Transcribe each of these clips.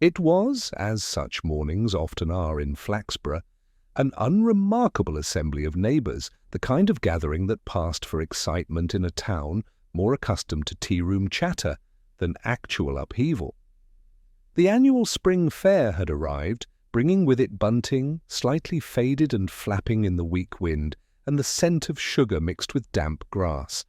It was, as such mornings often are in Flaxborough, an unremarkable assembly of neighbours, the kind of gathering that passed for excitement in a town more accustomed to tea-room chatter than actual upheaval. The annual spring fair had arrived, bringing with it bunting, slightly faded and flapping in the weak wind, and the scent of sugar mixed with damp grass.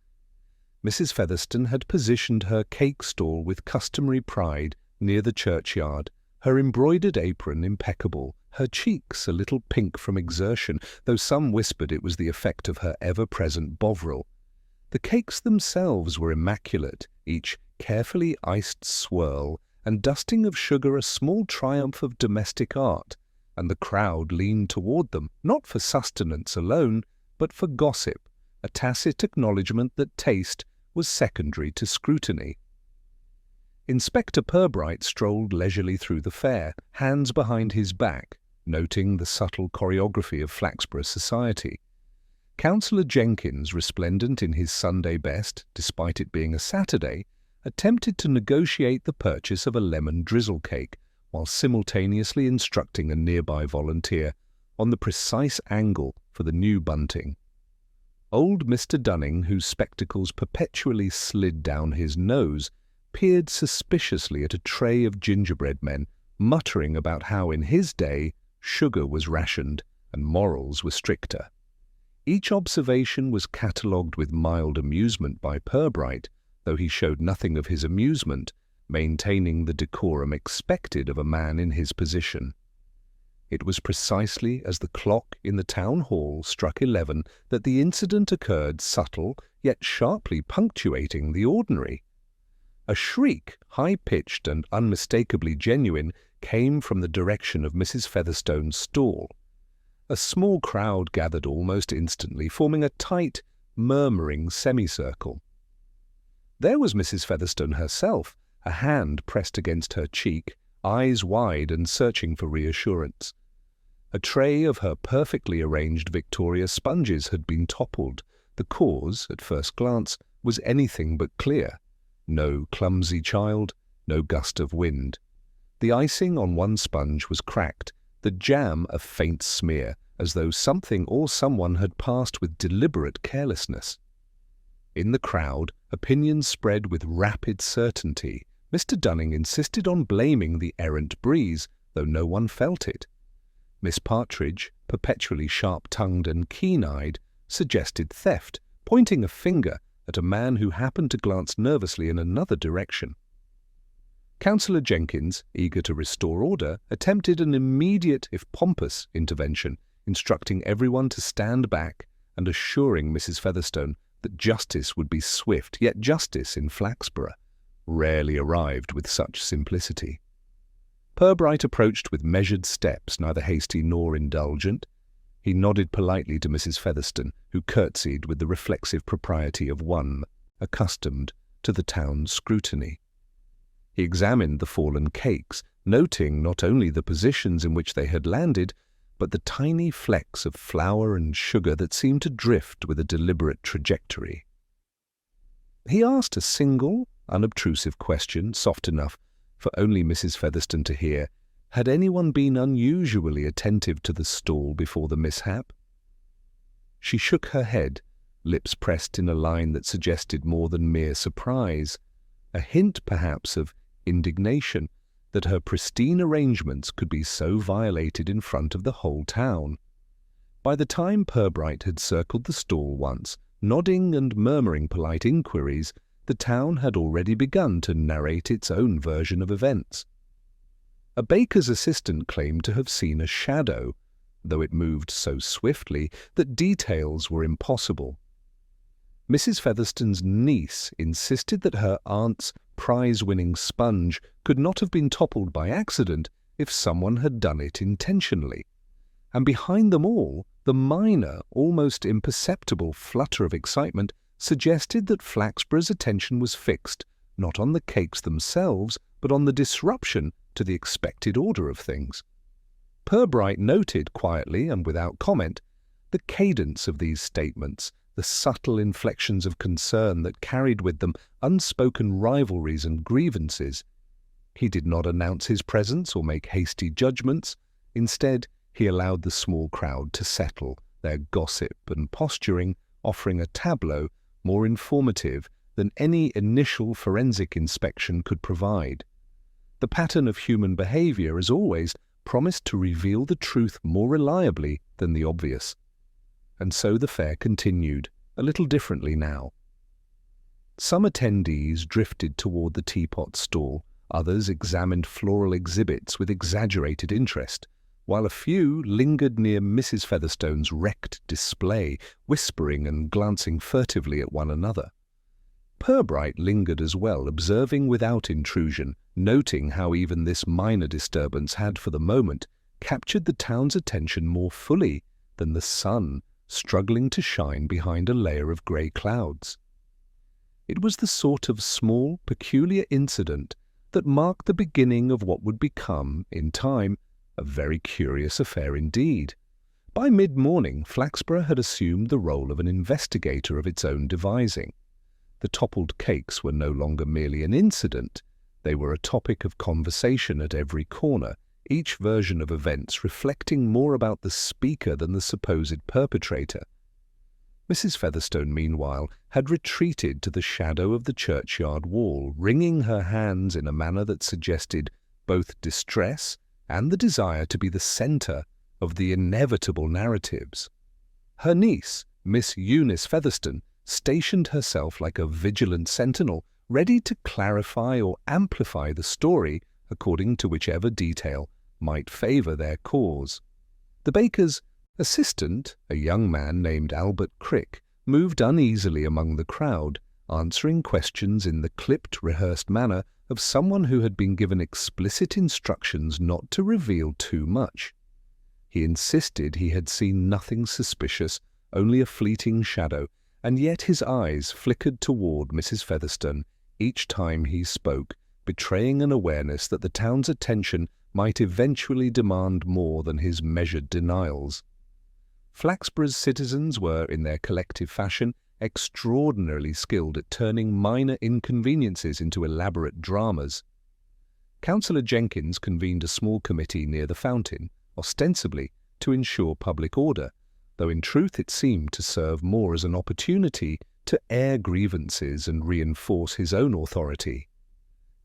Mrs. Featherstone had positioned her cake stall with customary pride near the churchyard, her embroidered apron impeccable, her cheeks a little pink from exertion, though some whispered it was the effect of her ever-present Bovril. The cakes themselves were immaculate, each carefully iced swirl and dusting of sugar a small triumph of domestic art, and the crowd leaned toward them, not for sustenance alone, but for gossip, a tacit acknowledgment that taste was secondary to scrutiny. Inspector Purbright strolled leisurely through the fair, hands behind his back, noting the subtle choreography of Flaxborough society. Councillor Jenkins, resplendent in his Sunday best, despite it being a Saturday, attempted to negotiate the purchase of a lemon drizzle cake, while simultaneously instructing a nearby volunteer on the precise angle for the new bunting. Old Mr. Dunning, whose spectacles perpetually slid down his nose, peered suspiciously at a tray of gingerbread men, muttering about how in his day sugar was rationed and morals were stricter. Each observation was catalogued with mild amusement by Purbright, though he showed nothing of his amusement, maintaining the decorum expected of a man in his position. It was precisely as the clock in the town hall struck 11 that the incident occurred, subtle, yet sharply punctuating the ordinary. A shriek, high-pitched and unmistakably genuine, came from the direction of Mrs. Featherstone's stall. A small crowd gathered almost instantly, forming a tight, murmuring semicircle. There was Mrs. Featherstone herself, a hand pressed against her cheek, eyes wide and searching for reassurance. A tray of her perfectly arranged Victoria sponges had been toppled. The cause, at first glance, was anything but clear. No clumsy child, no gust of wind. The icing on one sponge was cracked, the jam a faint smear, as though something or someone had passed with deliberate carelessness. In the crowd, opinions spread with rapid certainty. Mr. Dunning insisted on blaming the errant breeze, though no one felt it. Miss Partridge, perpetually sharp-tongued and keen-eyed, suggested theft, pointing a finger at a man who happened to glance nervously in another direction. Councillor Jenkins, eager to restore order, attempted an immediate, if pompous, intervention, instructing everyone to stand back and assuring Mrs. Featherstone that justice would be swift, yet justice in Flaxborough rarely arrived with such simplicity. Purbright approached with measured steps, neither hasty nor indulgent. He nodded politely to Mrs. Featherstone, who curtsied with the reflexive propriety of one accustomed to the town's scrutiny. He examined the fallen cakes, noting not only the positions in which they had landed, but the tiny flecks of flour and sugar that seemed to drift with a deliberate trajectory. He asked a single, unobtrusive question, soft enough for only Mrs. Featherstone to hear. Had anyone been unusually attentive to the stall before the mishap? She shook her head, lips pressed in a line that suggested more than mere surprise, a hint perhaps of indignation that her pristine arrangements could be so violated in front of the whole town. By the time Purbright had circled the stall once, nodding and murmuring polite inquiries, the town had already begun to narrate its own version of events. A baker's assistant claimed to have seen a shadow, though it moved so swiftly that details were impossible. Mrs. Featherstone's niece insisted that her aunt's prize-winning sponge could not have been toppled by accident if someone had done it intentionally. And behind them all, the minor, almost imperceptible flutter of excitement suggested that Flaxborough's attention was fixed, not on the cakes themselves, but on the disruption to the expected order of things. Purbright noted quietly and without comment the cadence of these statements, the subtle inflections of concern that carried with them unspoken rivalries and grievances. He did not announce his presence or make hasty judgments. Instead, he allowed the small crowd to settle, their gossip and posturing offering a tableau more informative than any initial forensic inspection could provide. The pattern of human behavior, as always, promised to reveal the truth more reliably than the obvious. And so the fair continued, a little differently now. Some attendees drifted toward the teapot stall, others examined floral exhibits with exaggerated interest, while a few lingered near Mrs. Featherstone's wrecked display, whispering and glancing furtively at one another. Purbright lingered as well, observing without intrusion, noting how even this minor disturbance had for the moment captured the town's attention more fully than the sun struggling to shine behind a layer of grey clouds. It was the sort of small, peculiar incident that marked the beginning of what would become, in time, a very curious affair indeed. By mid-morning, Flaxborough had assumed the role of an investigator of its own devising. The toppled cakes were no longer merely an incident. They were a topic of conversation at every corner, each version of events reflecting more about the speaker than the supposed perpetrator. Mrs. Featherstone, meanwhile, had retreated to the shadow of the churchyard wall, wringing her hands in a manner that suggested both distress and the desire to be the centre of the inevitable narratives. Her niece, Miss Eunice Featherstone, stationed herself like a vigilant sentinel, ready to clarify or amplify the story according to whichever detail might favour their cause. The baker's assistant, a young man named Albert Crick, moved uneasily among the crowd, answering questions in the clipped, rehearsed manner of someone who had been given explicit instructions not to reveal too much. He insisted he had seen nothing suspicious, only a fleeting shadow, and yet his eyes flickered toward Mrs. Featherstone each time he spoke, betraying an awareness that the town's attention might eventually demand more than his measured denials. Flaxborough's citizens were, in their collective fashion, extraordinarily skilled at turning minor inconveniences into elaborate dramas. Councillor Jenkins convened a small committee near the fountain, ostensibly to ensure public order, though in truth it seemed to serve more as an opportunity to air grievances and reinforce his own authority.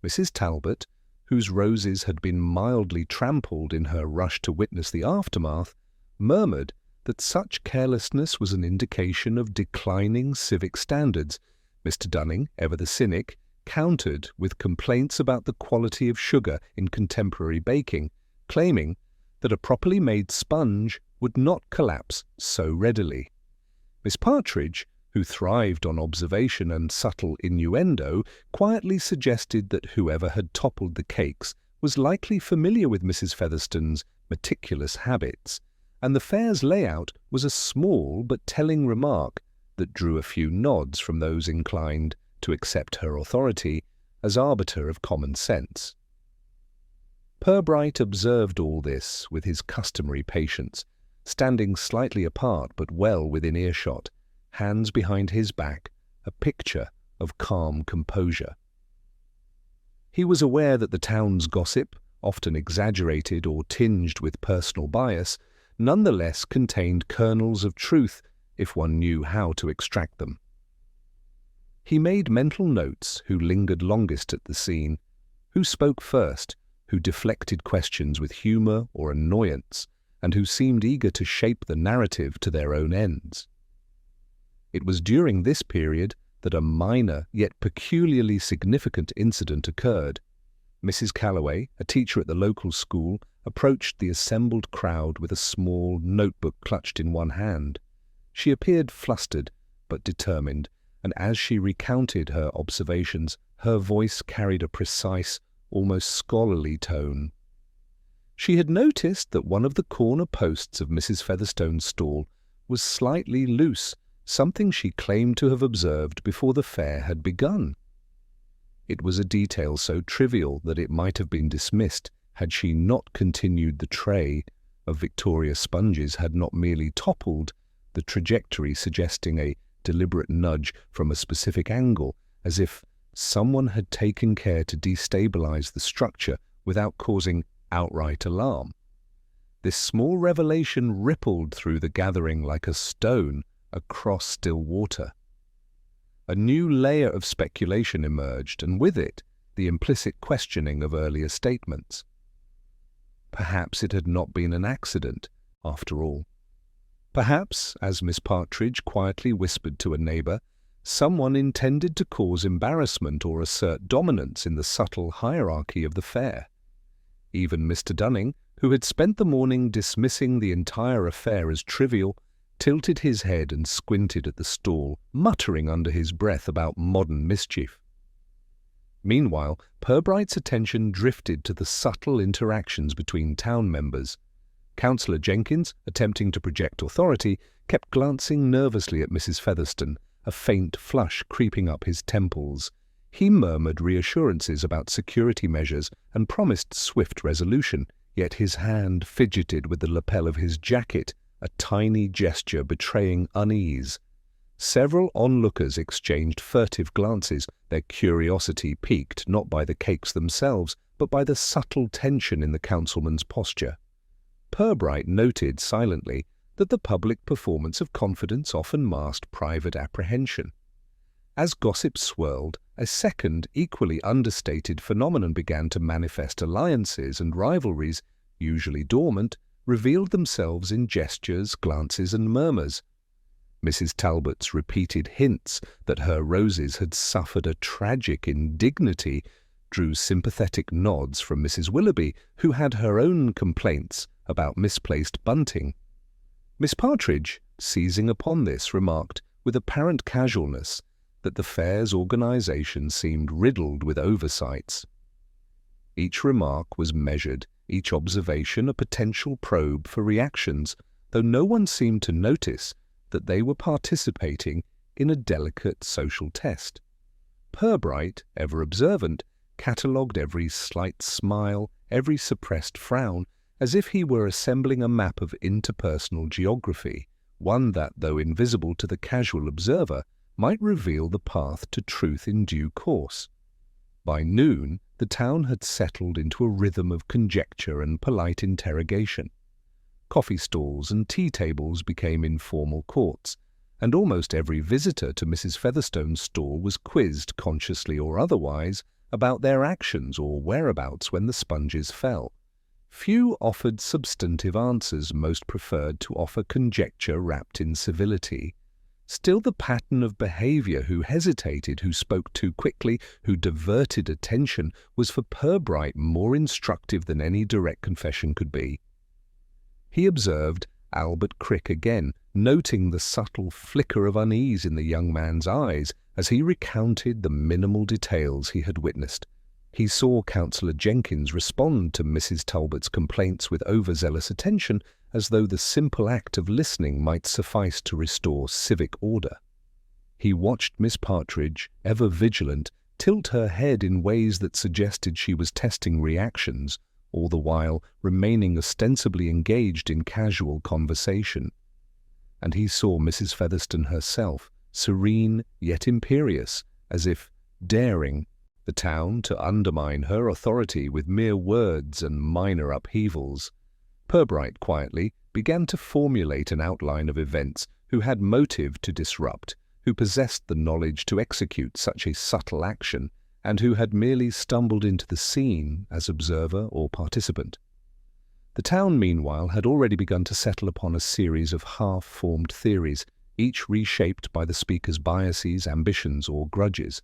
Mrs. Talbot, whose roses had been mildly trampled in her rush to witness the aftermath, murmured that such carelessness was an indication of declining civic standards. Mr. Dunning, ever the cynic, countered with complaints about the quality of sugar in contemporary baking, claiming that a properly made sponge would not collapse so readily. Miss Partridge, who thrived on observation and subtle innuendo, quietly suggested that whoever had toppled the cakes was likely familiar with Mrs. Featherstone's meticulous habits, and the fair's layout was a small but telling remark that drew a few nods from those inclined to accept her authority as arbiter of common sense. Purbright observed all this with his customary patience, standing slightly apart but well within earshot, hands behind his back, a picture of calm composure. He was aware that the town's gossip, often exaggerated or tinged with personal bias, nonetheless contained kernels of truth if one knew how to extract them. He made mental notes who lingered longest at the scene, who spoke first, who deflected questions with humour or annoyance, and who seemed eager to shape the narrative to their own ends. It was during this period that a minor yet peculiarly significant incident occurred. Mrs. Calloway, a teacher at the local school, approached the assembled crowd with a small notebook clutched in one hand. She appeared flustered but determined, and as she recounted her observations, her voice carried a precise, almost scholarly tone. She had noticed that one of the corner posts of Mrs. Featherstone's stall was slightly loose, something she claimed to have observed before the fair had begun. It was a detail so trivial that it might have been dismissed had she not continued. The tray of Victoria sponges had not merely toppled, the trajectory suggesting a deliberate nudge from a specific angle, as if someone had taken care to destabilize the structure without causing outright alarm. This small revelation rippled through the gathering like a stone across still water. A new layer of speculation emerged, and with it, the implicit questioning of earlier statements. Perhaps it had not been an accident, after all. Perhaps, as Miss Partridge quietly whispered to a neighbour, someone intended to cause embarrassment or assert dominance in the subtle hierarchy of the fair. Even Mr. Dunning, who had spent the morning dismissing the entire affair as trivial, tilted his head and squinted at the stall, muttering under his breath about modern mischief. Meanwhile, Purbright's attention drifted to the subtle interactions between town members. Councillor Jenkins, attempting to project authority, kept glancing nervously at Mrs. Featherstone, a faint flush creeping up his temples. He murmured reassurances about security measures and promised swift resolution, yet his hand fidgeted with the lapel of his jacket, a tiny gesture betraying unease. Several onlookers exchanged furtive glances, their curiosity piqued not by the cakes themselves, but by the subtle tension in the councilman's posture. Purbright noted silently that the public performance of confidence often masked private apprehension. As gossip swirled, a second, equally understated phenomenon began to manifest. Alliances and rivalries, usually dormant, revealed themselves in gestures, glances, and murmurs. Mrs. Talbot's repeated hints that her roses had suffered a tragic indignity drew sympathetic nods from Mrs. Willoughby, who had her own complaints about misplaced bunting. Miss Partridge, seizing upon this, remarked with apparent casualness that the fair's organisation seemed riddled with oversights. Each remark was measured, each observation a potential probe for reactions, though no one seemed to notice that they were participating in a delicate social test. Purbright, ever observant, catalogued every slight smile, every suppressed frown, as if he were assembling a map of interpersonal geography, one that, though invisible to the casual observer, might reveal the path to truth in due course. By noon, the town had settled into a rhythm of conjecture and polite interrogation. Coffee stalls and tea tables became informal courts, and almost every visitor to Mrs. Featherstone's stall was quizzed, consciously or otherwise, about their actions or whereabouts when the sponges fell. Few offered substantive answers, most preferred to offer conjecture wrapped in civility. Still, the pattern of behaviour, who hesitated, who spoke too quickly, who diverted attention, was for Purbright more instructive than any direct confession could be. He observed Albert Crick again, noting the subtle flicker of unease in the young man's eyes as he recounted the minimal details he had witnessed. He saw Councillor Jenkins respond to Mrs. Talbot's complaints with overzealous attention, as though the simple act of listening might suffice to restore civic order. He watched Miss Partridge, ever vigilant, tilt her head in ways that suggested she was testing reactions, all the while remaining ostensibly engaged in casual conversation. And he saw Mrs. Featherstone herself, serene yet imperious, as if daring the town to undermine her authority with mere words and minor upheavals. Purbright quietly began to formulate an outline of events, who had motive to disrupt, who possessed the knowledge to execute such a subtle action, and who had merely stumbled into the scene as observer or participant. The town, meanwhile, had already begun to settle upon a series of half-formed theories, each reshaped by the speaker's biases, ambitions, or grudges.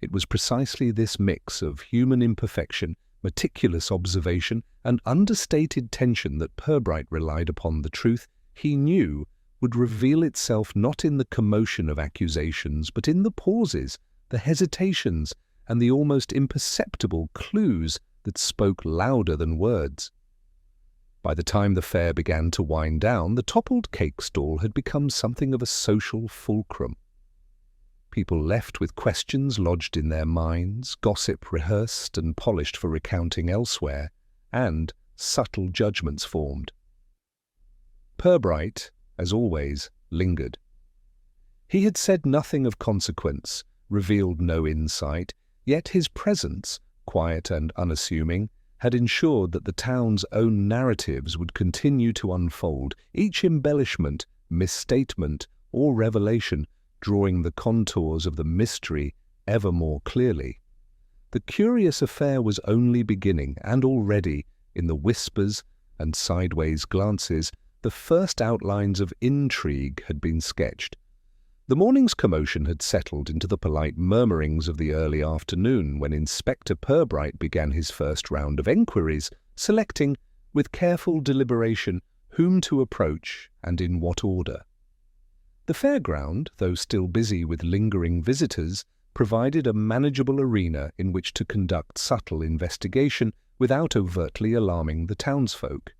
It was precisely this mix of human imperfection, meticulous observation, and understated tension that Purbright relied upon. The truth, he knew, would reveal itself not in the commotion of accusations, but in the pauses, the hesitations, and the almost imperceptible clues that spoke louder than words. By the time the fair began to wind down, the toppled cake stall had become something of a social fulcrum. People left with questions lodged in their minds, gossip rehearsed and polished for recounting elsewhere, and subtle judgments formed. Purbright, as always, lingered. He had said nothing of consequence, revealed no insight, Yet his presence, quiet and unassuming, had ensured that the town's own narratives would continue to unfold, each embellishment, misstatement, or revelation drawing the contours of the mystery ever more clearly. The curious affair was only beginning, and already, in the whispers and sideways glances, the first outlines of intrigue had been sketched. The morning's commotion had settled into the polite murmurings of the early afternoon when Inspector Purbright began his first round of enquiries, selecting, with careful deliberation, whom to approach and in what order. The fairground, though still busy with lingering visitors, provided a manageable arena in which to conduct subtle investigation without overtly alarming the townsfolk.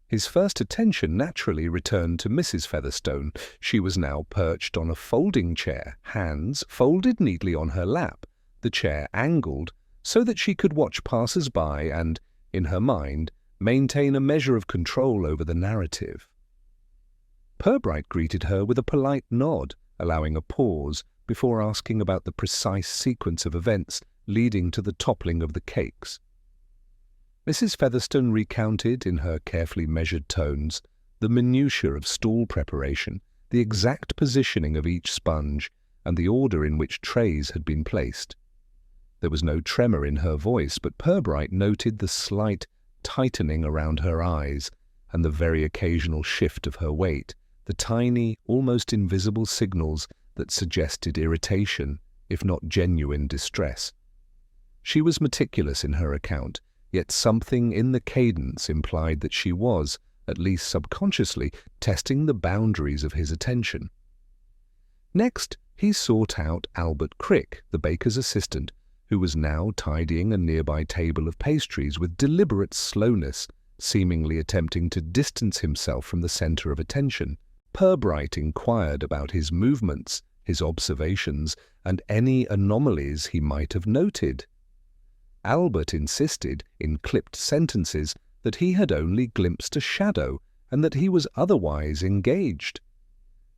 His first attention naturally returned to Mrs. Featherstone. She was now perched on a folding chair, hands folded neatly on her lap, the chair angled so that she could watch passers-by and, in her mind, maintain a measure of control over the narrative. Purbright greeted her with a polite nod, allowing a pause before asking about the precise sequence of events leading to the toppling of the cakes. Mrs. Featherstone recounted, in her carefully measured tones, the minutiae of stall preparation, the exact positioning of each sponge, and the order in which trays had been placed. There was no tremor in her voice, but Purbright noted the slight tightening around her eyes and the very occasional shift of her weight, the tiny, almost invisible signals that suggested irritation, if not genuine distress. She was meticulous in her account, yet something in the cadence implied that she was, at least subconsciously, testing the boundaries of his attention. Next, he sought out Albert Crick, the baker's assistant, who was now tidying a nearby table of pastries with deliberate slowness, seemingly attempting to distance himself from the center of attention. Purbright inquired about his movements, his observations, and any anomalies he might have noted. Albert insisted, in clipped sentences, that he had only glimpsed a shadow and that he was otherwise engaged.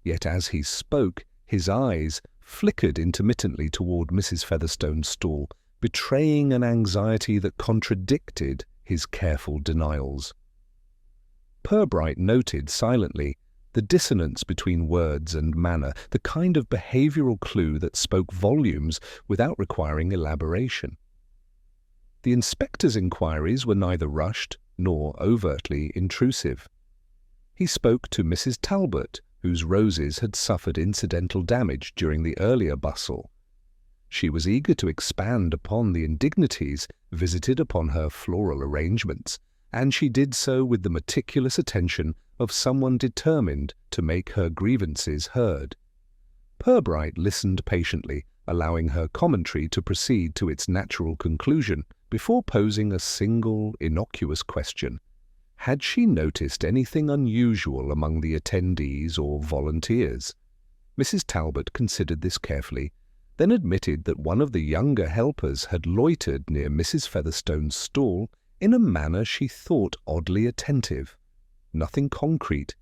Yet as he spoke, his eyes flickered intermittently toward Mrs. Featherstone's stall, betraying an anxiety that contradicted his careful denials. Purbright noted silently the dissonance between words and manner, the kind of behavioral clue that spoke volumes without requiring elaboration. The inspector's inquiries were neither rushed nor overtly intrusive. He spoke to Mrs. Talbot, whose roses had suffered incidental damage during the earlier bustle. She was eager to expand upon the indignities visited upon her floral arrangements, and she did so with the meticulous attention of someone determined to make her grievances heard. Purbright listened patiently, allowing her commentary to proceed to its natural conclusion, before posing a single, innocuous question. Had she noticed anything unusual among the attendees or volunteers? Mrs. Talbot considered this carefully, then admitted that one of the younger helpers had loitered near Mrs. Featherstone's stall in a manner she thought oddly attentive. Nothing concrete,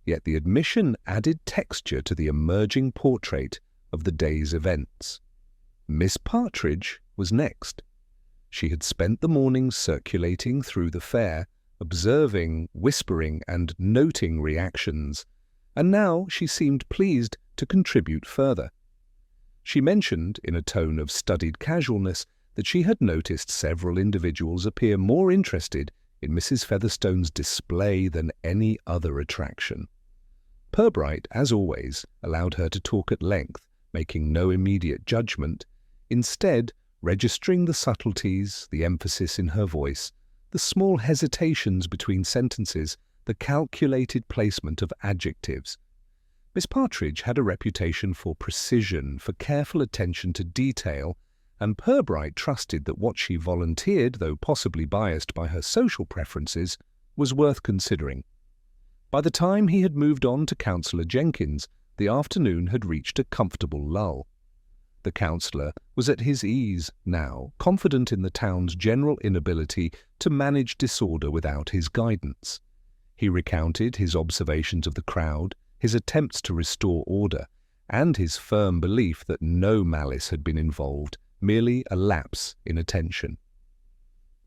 yet the admission added texture to the emerging portrait of the day's events. Miss Partridge was next. She had spent the morning circulating through the fair, observing, whispering, and noting reactions, and now she seemed pleased to contribute further. She mentioned, in a tone of studied casualness, that she had noticed several individuals appear more interested in Mrs. Featherstone's display than any other attraction. Purbright, as always, allowed her to talk at length, making no immediate judgment, instead registering the subtleties, the emphasis in her voice, the small hesitations between sentences, the calculated placement of adjectives. Miss Partridge had a reputation for precision, for careful attention to detail, and Purbright trusted that what she volunteered, though possibly biased by her social preferences, was worth considering. By the time he had moved on to Councillor Jenkins, the afternoon had reached a comfortable lull. The councillor was at his ease now, confident in the town's general inability to manage disorder without his guidance. He recounted his observations of the crowd, his attempts to restore order, and his firm belief that no malice had been involved, merely a lapse in attention.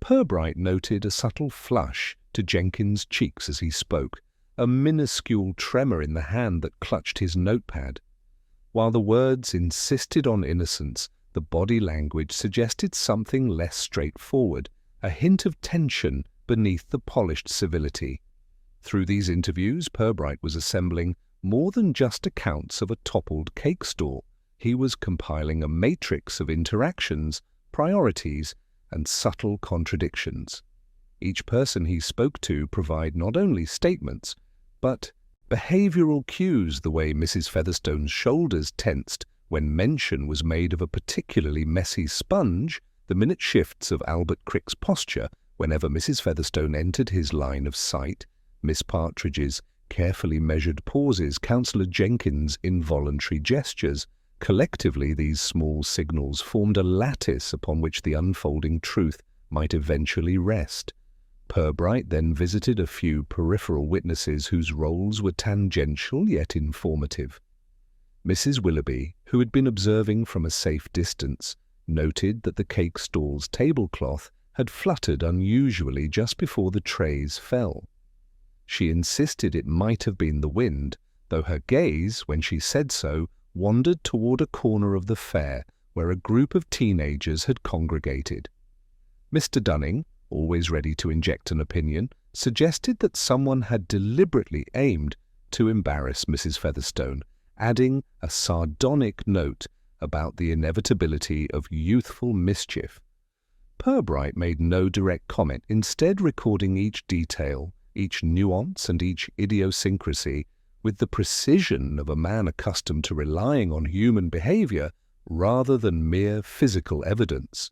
Purbright noted a subtle flush to Jenkins' cheeks as he spoke, a minuscule tremor in the hand that clutched his notepad. While the words insisted on innocence, the body language suggested something less straightforward, a hint of tension beneath the polished civility. Through these interviews, Purbright was assembling more than just accounts of a toppled cake stall. He was compiling a matrix of interactions, priorities, and subtle contradictions. Each person he spoke to provided not only statements, but behavioral cues, the way Mrs. Featherstone's shoulders tensed when mention was made of a particularly messy sponge, the minute shifts of Albert Crick's posture whenever Mrs. Featherstone entered his line of sight, Miss Partridge's carefully measured pauses, Councillor Jenkins' involuntary gestures. Collectively, these small signals formed a lattice upon which the unfolding truth might eventually rest. Purbright then visited a few peripheral witnesses whose roles were tangential yet informative. Mrs. Willoughby, who had been observing from a safe distance, noted that the cake stall's tablecloth had fluttered unusually just before the trays fell. She insisted it might have been the wind, though her gaze, when she said so, wandered toward a corner of the fair where a group of teenagers had congregated. Mr. Dunning, always ready to inject an opinion, suggested that someone had deliberately aimed to embarrass Mrs. Featherstone, adding a sardonic note about the inevitability of youthful mischief. Purbright made no direct comment, instead recording each detail, each nuance and each idiosyncrasy with the precision of a man accustomed to relying on human behavior rather than mere physical evidence.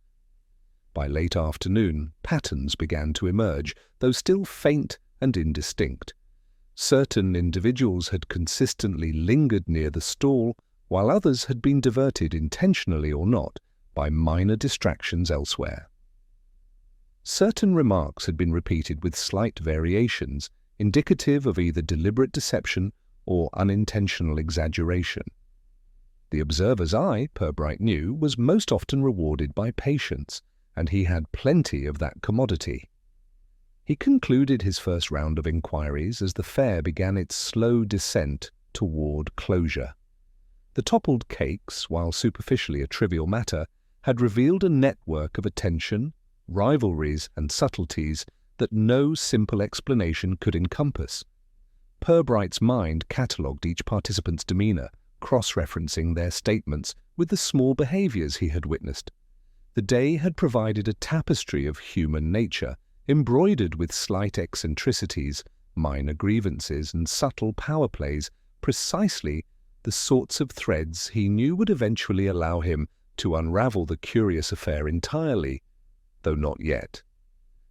By late afternoon, patterns began to emerge, though still faint and indistinct. Certain individuals had consistently lingered near the stall, while others had been diverted, intentionally or not, by minor distractions elsewhere. Certain remarks had been repeated with slight variations, indicative of either deliberate deception or unintentional exaggeration. The observer's eye, Purbright knew, was most often rewarded by patience, and he had plenty of that commodity. He concluded his first round of inquiries as the fair began its slow descent toward closure. The toppled cakes, while superficially a trivial matter, had revealed a network of attention, rivalries, and subtleties that no simple explanation could encompass. Purbright's mind catalogued each participant's demeanor, cross-referencing their statements with the small behaviors he had witnessed. The day had provided a tapestry of human nature, embroidered with slight eccentricities, minor grievances, and subtle power plays, precisely the sorts of threads he knew would eventually allow him to unravel the curious affair entirely, though not yet.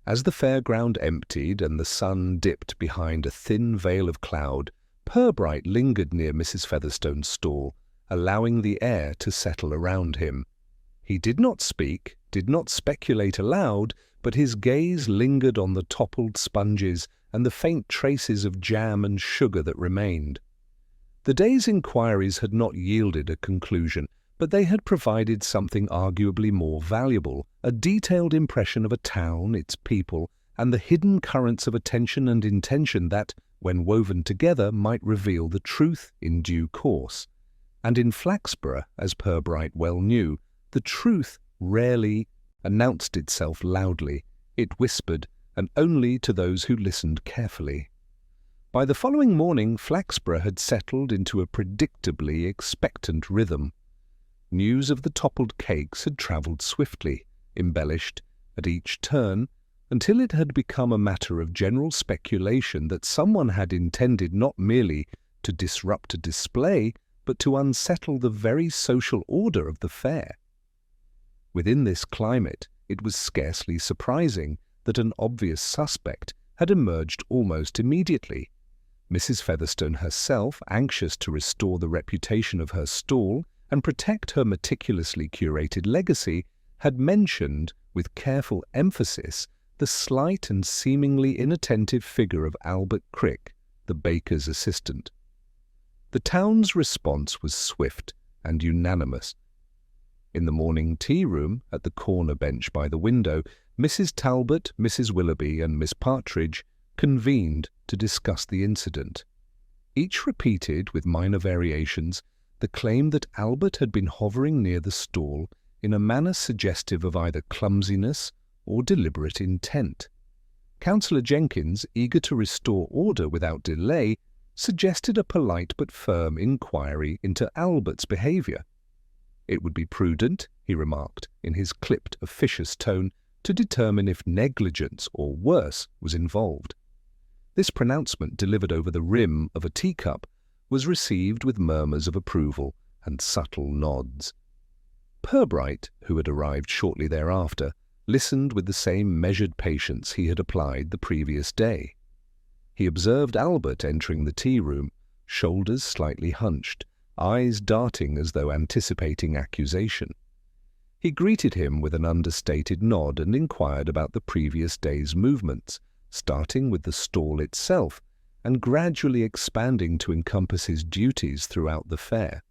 As the fairground emptied and the sun dipped behind a thin veil of cloud, Purbright lingered near Mrs. Featherstone's stall, allowing the air to settle around him. He did not speak, did not speculate aloud, but his gaze lingered on the toppled sponges and the faint traces of jam and sugar that remained. The day's inquiries had not yielded a conclusion, but they had provided something arguably more valuable, a detailed impression of a town, its people, and the hidden currents of attention and intention that, when woven together, might reveal the truth in due course. And in Flaxborough, as Purbright well knew, the truth rarely announced itself loudly. It whispered, and only to those who listened carefully. By the following morning, Flaxborough had settled into a predictably expectant rhythm. News of the toppled cakes had travelled swiftly, embellished at each turn, until it had become a matter of general speculation that someone had intended not merely to disrupt a display, but to unsettle the very social order of the fair. Within this climate, it was scarcely surprising that an obvious suspect had emerged almost immediately. Mrs. Featherstone herself, anxious to restore the reputation of her stall and protect her meticulously curated legacy, had mentioned, with careful emphasis, the slight and seemingly inattentive figure of Albert Crick, the baker's assistant. The town's response was swift and unanimous. In the morning tea-room, at the corner bench by the window, Mrs. Talbot, Mrs. Willoughby, and Miss Partridge convened to discuss the incident. Each repeated, with minor variations, the claim that Albert had been hovering near the stall in a manner suggestive of either clumsiness or deliberate intent. Councillor Jenkins, eager to restore order without delay, suggested a polite but firm inquiry into Albert's behaviour. It would be prudent, he remarked, in his clipped, officious tone, to determine if negligence or worse was involved. This pronouncement, delivered over the rim of a teacup, was received with murmurs of approval and subtle nods. Purbright, who had arrived shortly thereafter, listened with the same measured patience he had applied the previous day. He observed Albert entering the tea-room, shoulders slightly hunched, eyes darting as though anticipating accusation. He greeted him with an understated nod and inquired about the previous day's movements, starting with the stall itself and gradually expanding to encompass his duties throughout the fair.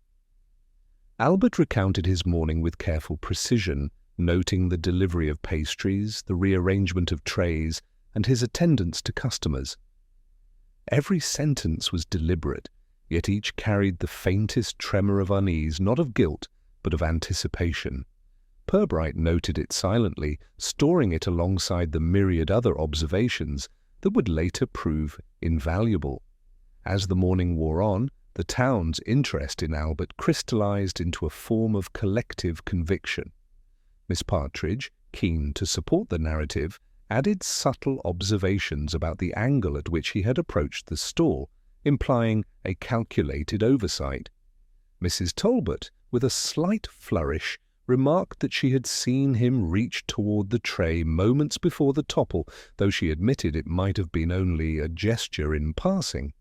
Albert recounted his morning with careful precision, noting the delivery of pastries, the rearrangement of trays, and his attendance to customers. Every sentence was deliberate, yet each carried the faintest tremor of unease, not of guilt, but of anticipation. Purbright noted it silently, storing it alongside the myriad other observations that would later prove invaluable. As the morning wore on, the town's interest in Albert crystallized into a form of collective conviction. Miss Partridge, keen to support the narrative, added subtle observations about the angle at which he had approached the stall, implying a calculated oversight. Mrs. Talbot, with a slight flourish, remarked that she had seen him reach toward the tray moments before the topple, though she admitted it might have been only a gesture in passing.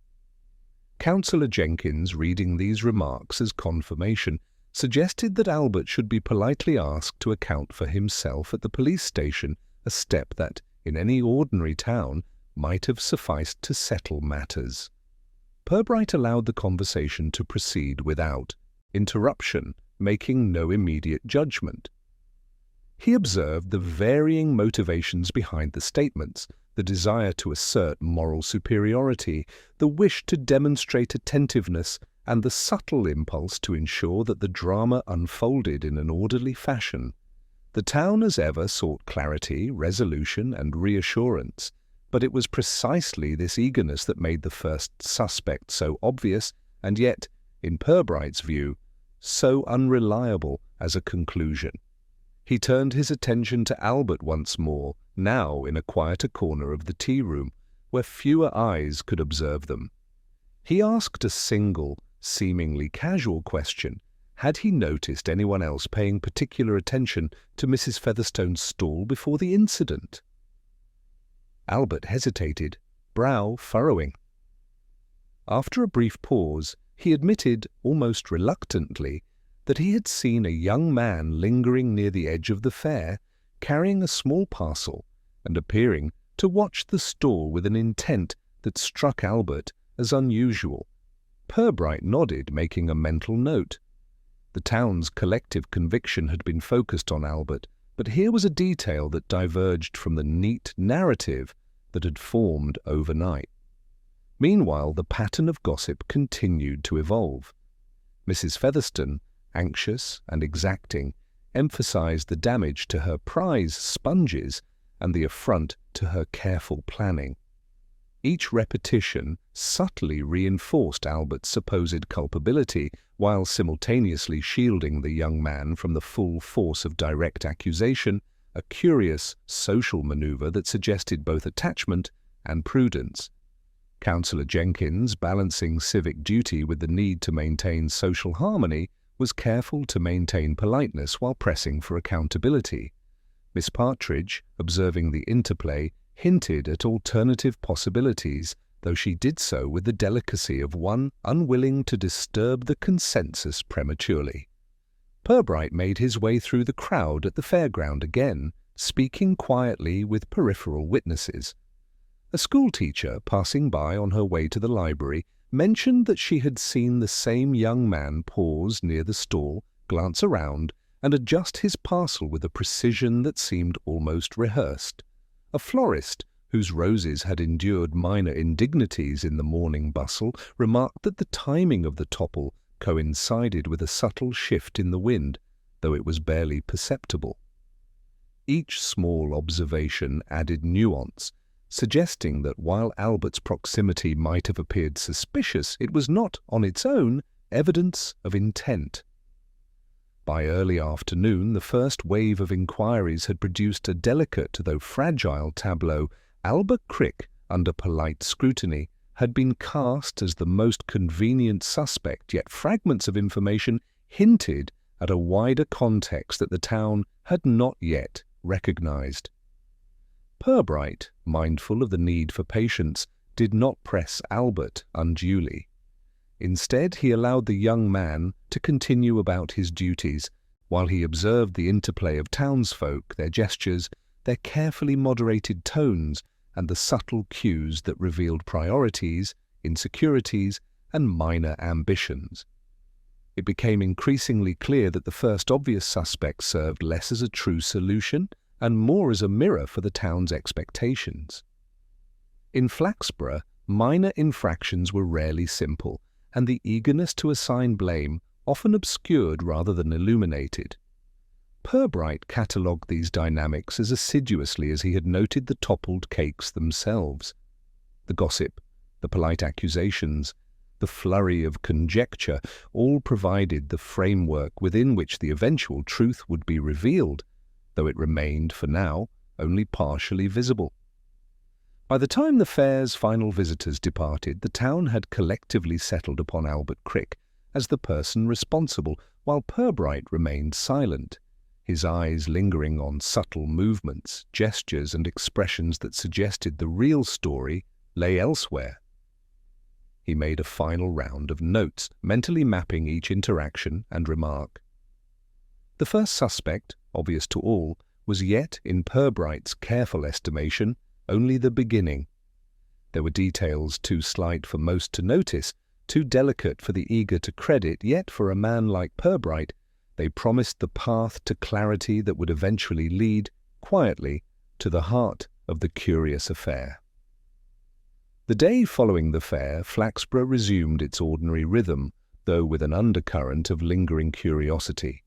Councillor Jenkins, reading these remarks as confirmation, suggested that Albert should be politely asked to account for himself at the police station, a step that, in any ordinary town, might have sufficed to settle matters. Purbright allowed the conversation to proceed without interruption, making no immediate judgment. He observed the varying motivations behind the statements, the desire to assert moral superiority, the wish to demonstrate attentiveness, and the subtle impulse to ensure that the drama unfolded in an orderly fashion. The town, as ever, sought clarity, resolution, and reassurance, but it was precisely this eagerness that made the first suspect so obvious, and yet, in Purbright's view, so unreliable as a conclusion. He turned his attention to Albert once more, now in a quieter corner of the tea-room, where fewer eyes could observe them. He asked a single, seemingly casual question. Had he noticed anyone else paying particular attention to Mrs. Featherstone's stall before the incident? Albert hesitated, brow furrowing. After a brief pause, he admitted, almost reluctantly, that he had seen a young man lingering near the edge of the fair, carrying a small parcel, and appearing to watch the stall with an intent that struck Albert as unusual. Purbright nodded, making a mental note. The town's collective conviction had been focused on Albert, but here was a detail that diverged from the neat narrative that had formed overnight. Meanwhile, the pattern of gossip continued to evolve. Mrs. Featherstone, anxious and exacting, emphasized the damage to her prize sponges and the affront to her careful planning. Each repetition subtly reinforced Albert's supposed culpability, while simultaneously shielding the young man from the full force of direct accusation, a curious social maneuver that suggested both attachment and prudence. Councillor Jenkins, balancing civic duty with the need to maintain social harmony, was careful to maintain politeness while pressing for accountability. Miss Partridge, observing the interplay, hinted at alternative possibilities, though she did so with the delicacy of one unwilling to disturb the consensus prematurely. Purbright made his way through the crowd at the fairground again, speaking quietly with peripheral witnesses. A schoolteacher, passing by on her way to the library, mentioned that she had seen the same young man pause near the stall, glance around, and adjust his parcel with a precision that seemed almost rehearsed. A florist, whose roses had endured minor indignities in the morning bustle, remarked that the timing of the topple coincided with a subtle shift in the wind, though it was barely perceptible. Each small observation added nuance, suggesting that while Albert's proximity might have appeared suspicious, it was not, on its own, evidence of intent. By early afternoon, the first wave of inquiries had produced a delicate, though fragile, tableau. Albert Crick, under polite scrutiny, had been cast as the most convenient suspect, yet fragments of information hinted at a wider context that the town had not yet recognized. Purbright, mindful of the need for patience, did not press Albert unduly. Instead, he allowed the young man to continue about his duties, while he observed the interplay of townsfolk, their gestures, their carefully moderated tones, and the subtle cues that revealed priorities, insecurities, and minor ambitions. It became increasingly clear that the first obvious suspect served less as a true solution and more as a mirror for the town's expectations. In Flaxborough, minor infractions were rarely simple, and the eagerness to assign blame often obscured rather than illuminated. Purbright catalogued these dynamics as assiduously as he had noted the toppled cakes themselves. The gossip, the polite accusations, the flurry of conjecture all provided the framework within which the eventual truth would be revealed, though it remained, for now, only partially visible. By the time the fair's final visitors departed, the town had collectively settled upon Albert Crick as the person responsible, while Purbright remained silent, his eyes lingering on subtle movements, gestures, and expressions that suggested the real story lay elsewhere. He made a final round of notes, mentally mapping each interaction and remark. The first suspect, obvious to all, was yet, in Purbright's careful estimation, only the beginning. There were details too slight for most to notice, too delicate for the eager to credit, yet for a man like Purbright, they promised the path to clarity that would eventually lead, quietly, to the heart of the curious affair. The day following the fair, Flaxborough resumed its ordinary rhythm, though with an undercurrent of lingering curiosity.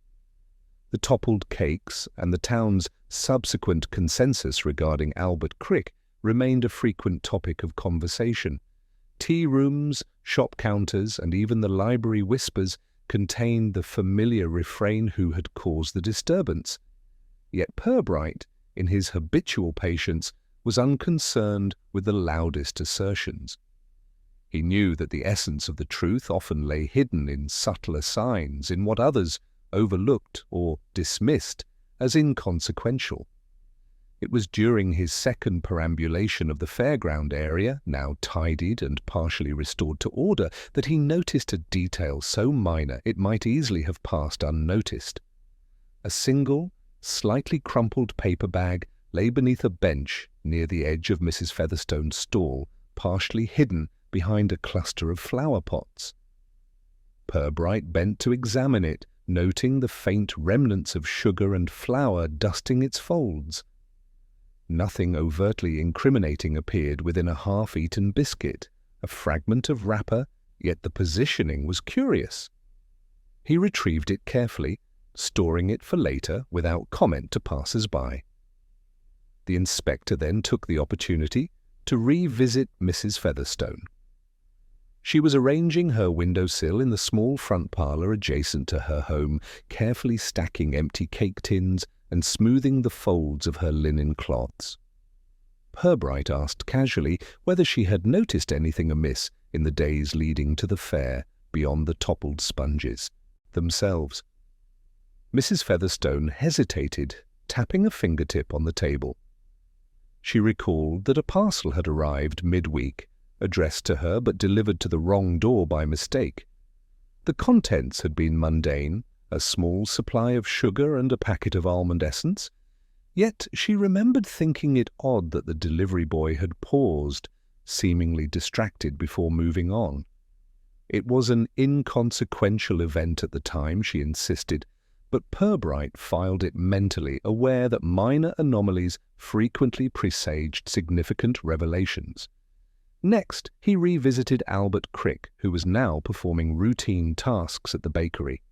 The toppled cakes and the town's subsequent consensus regarding Albert Crick remained a frequent topic of conversation. Tea rooms, shop counters, and even the library whispers contained the familiar refrain, "Who had caused the disturbance?" Yet Purbright, in his habitual patience, was unconcerned with the loudest assertions. He knew that the essence of the truth often lay hidden in subtler signs, in what others overlooked or dismissed as inconsequential. It was during his second perambulation of the fairground area, now tidied and partially restored to order, that he noticed a detail so minor it might easily have passed unnoticed. A single, slightly crumpled paper bag lay beneath a bench near the edge of Mrs. Featherstone's stall, partially hidden behind a cluster of flower pots. Purbright bent to examine it, noting the faint remnants of sugar and flour dusting its folds. Nothing overtly incriminating appeared within a half-eaten biscuit, a fragment of wrapper, yet the positioning was curious. He retrieved it carefully, storing it for later without comment to passers-by. The inspector then took the opportunity to revisit Mrs. Featherstone. She was arranging her windowsill in the small front parlour adjacent to her home, carefully stacking empty cake tins and smoothing the folds of her linen cloths. Purbright asked casually whether she had noticed anything amiss in the days leading to the fair beyond the toppled sponges themselves. Mrs. Featherstone hesitated, tapping a fingertip on the table. She recalled that a parcel had arrived midweek, addressed to her but delivered to the wrong door by mistake. The contents had been mundane, a small supply of sugar and a packet of almond essence, yet she remembered thinking it odd that the delivery boy had paused, seemingly distracted before moving on. It was an inconsequential event at the time, she insisted, but Purbright filed it mentally, aware that minor anomalies frequently presaged significant revelations. Next, he revisited Albert Crick, who was now performing routine tasks at the bakery.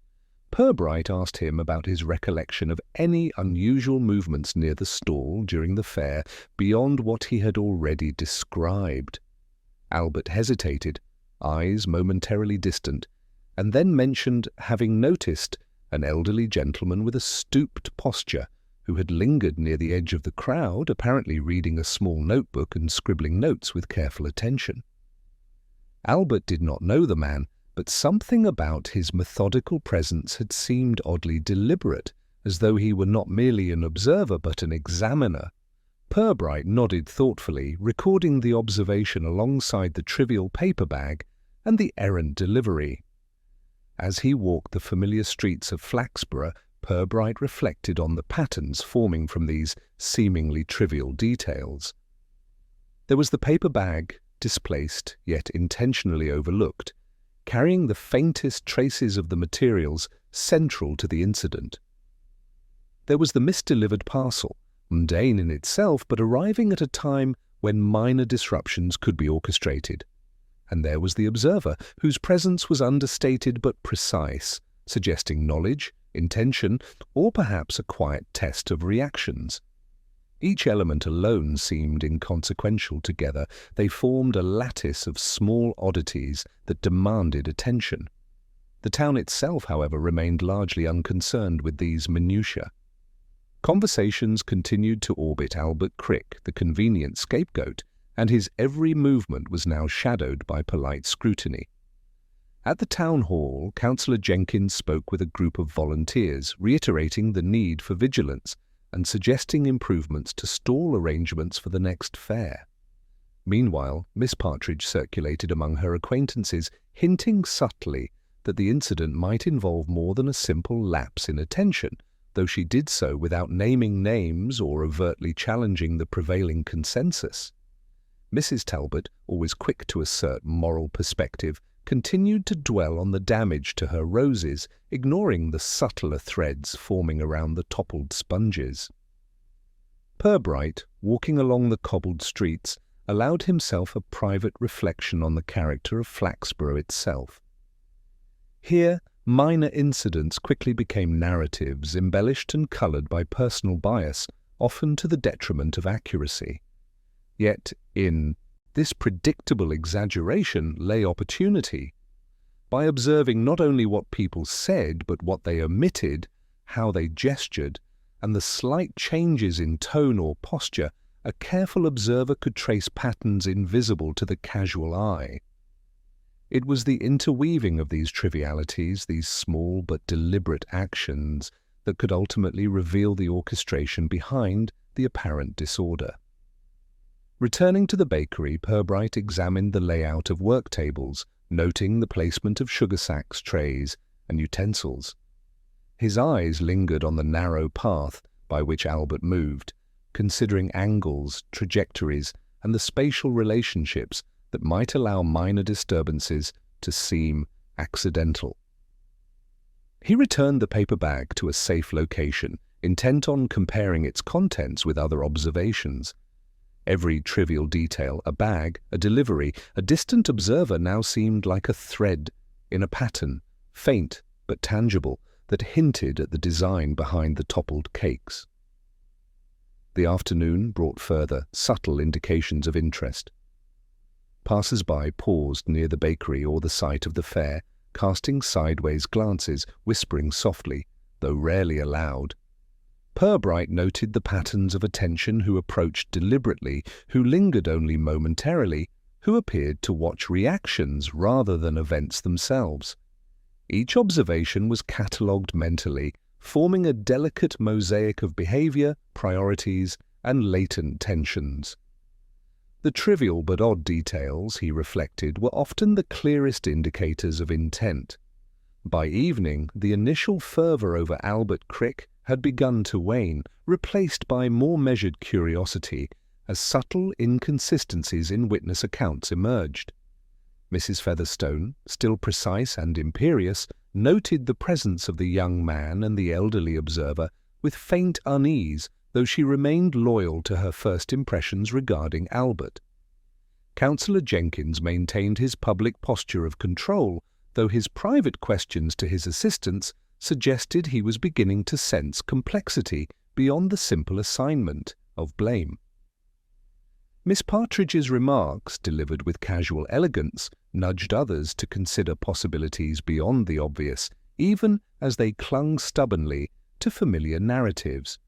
Purbright asked him about his recollection of any unusual movements near the stall during the fair beyond what he had already described. Albert hesitated, eyes momentarily distant, and then mentioned having noticed an elderly gentleman with a stooped posture who had lingered near the edge of the crowd, apparently reading a small notebook and scribbling notes with careful attention. Albert did not know the man, but something about his methodical presence had seemed oddly deliberate, as though he were not merely an observer but an examiner. Purbright nodded thoughtfully, recording the observation alongside the trivial paper bag and the errand delivery. As he walked the familiar streets of Flaxborough, Purbright reflected on the patterns forming from these seemingly trivial details. There was the paper bag, displaced yet intentionally overlooked, carrying the faintest traces of the materials central to the incident. There was the misdelivered parcel, mundane in itself but arriving at a time when minor disruptions could be orchestrated. And there was the observer, whose presence was understated but precise, suggesting knowledge, intention, or perhaps a quiet test of reactions. Each element alone seemed inconsequential. Together they formed a lattice of small oddities that demanded attention. The town itself, however, remained largely unconcerned with these minutiae. Conversations continued to orbit Albert Crick, the convenient scapegoat, and his every movement was now shadowed by polite scrutiny. At the town hall, Councillor Jenkins spoke with a group of volunteers, reiterating the need for vigilance and suggesting improvements to stall arrangements for the next fair. Meanwhile, Miss Partridge circulated among her acquaintances, hinting subtly that the incident might involve more than a simple lapse in attention, though she did so without naming names or overtly challenging the prevailing consensus. Mrs. Talbot, always quick to assert moral perspective, continued to dwell on the damage to her roses, ignoring the subtler threads forming around the toppled sponges. Purbright, walking along the cobbled streets, allowed himself a private reflection on the character of Flaxborough itself. Here, minor incidents quickly became narratives, embellished and coloured by personal bias, often to the detriment of accuracy. Yet, in this predictable exaggeration lay opportunity. By observing not only what people said, but what they omitted, how they gestured, and the slight changes in tone or posture, a careful observer could trace patterns invisible to the casual eye. It was the interweaving of these trivialities, these small but deliberate actions, that could ultimately reveal the orchestration behind the apparent disorder. Returning to the bakery, Purbright examined the layout of work tables, noting the placement of sugar sacks, trays, and utensils. His eyes lingered on the narrow path by which Albert moved, considering angles, trajectories, and the spatial relationships that might allow minor disturbances to seem accidental. He returned the paper bag to a safe location, intent on comparing its contents with other observations. Every trivial detail, a bag, a delivery, a distant observer now seemed like a thread in a pattern, faint but tangible, that hinted at the design behind the toppled cakes. The afternoon brought further, subtle indications of interest. Passers-by paused near the bakery or the site of the fair, casting sideways glances, whispering softly, though rarely aloud. Purbright noted the patterns of attention, who approached deliberately, who lingered only momentarily, who appeared to watch reactions rather than events themselves. Each observation was catalogued mentally, forming a delicate mosaic of behavior, priorities, and latent tensions. The trivial but odd details, he reflected, were often the clearest indicators of intent. By evening, the initial fervour over Albert Crick had begun to wane, replaced by more measured curiosity, as subtle inconsistencies in witness accounts emerged. Mrs. Featherstone, still precise and imperious, noted the presence of the young man and the elderly observer with faint unease, though she remained loyal to her first impressions regarding Albert. Councillor Jenkins maintained his public posture of control, though his private questions to his assistants suggested he was beginning to sense complexity beyond the simple assignment of blame. Miss Partridge's remarks, delivered with casual elegance, nudged others to consider possibilities beyond the obvious, even as they clung stubbornly to familiar narratives.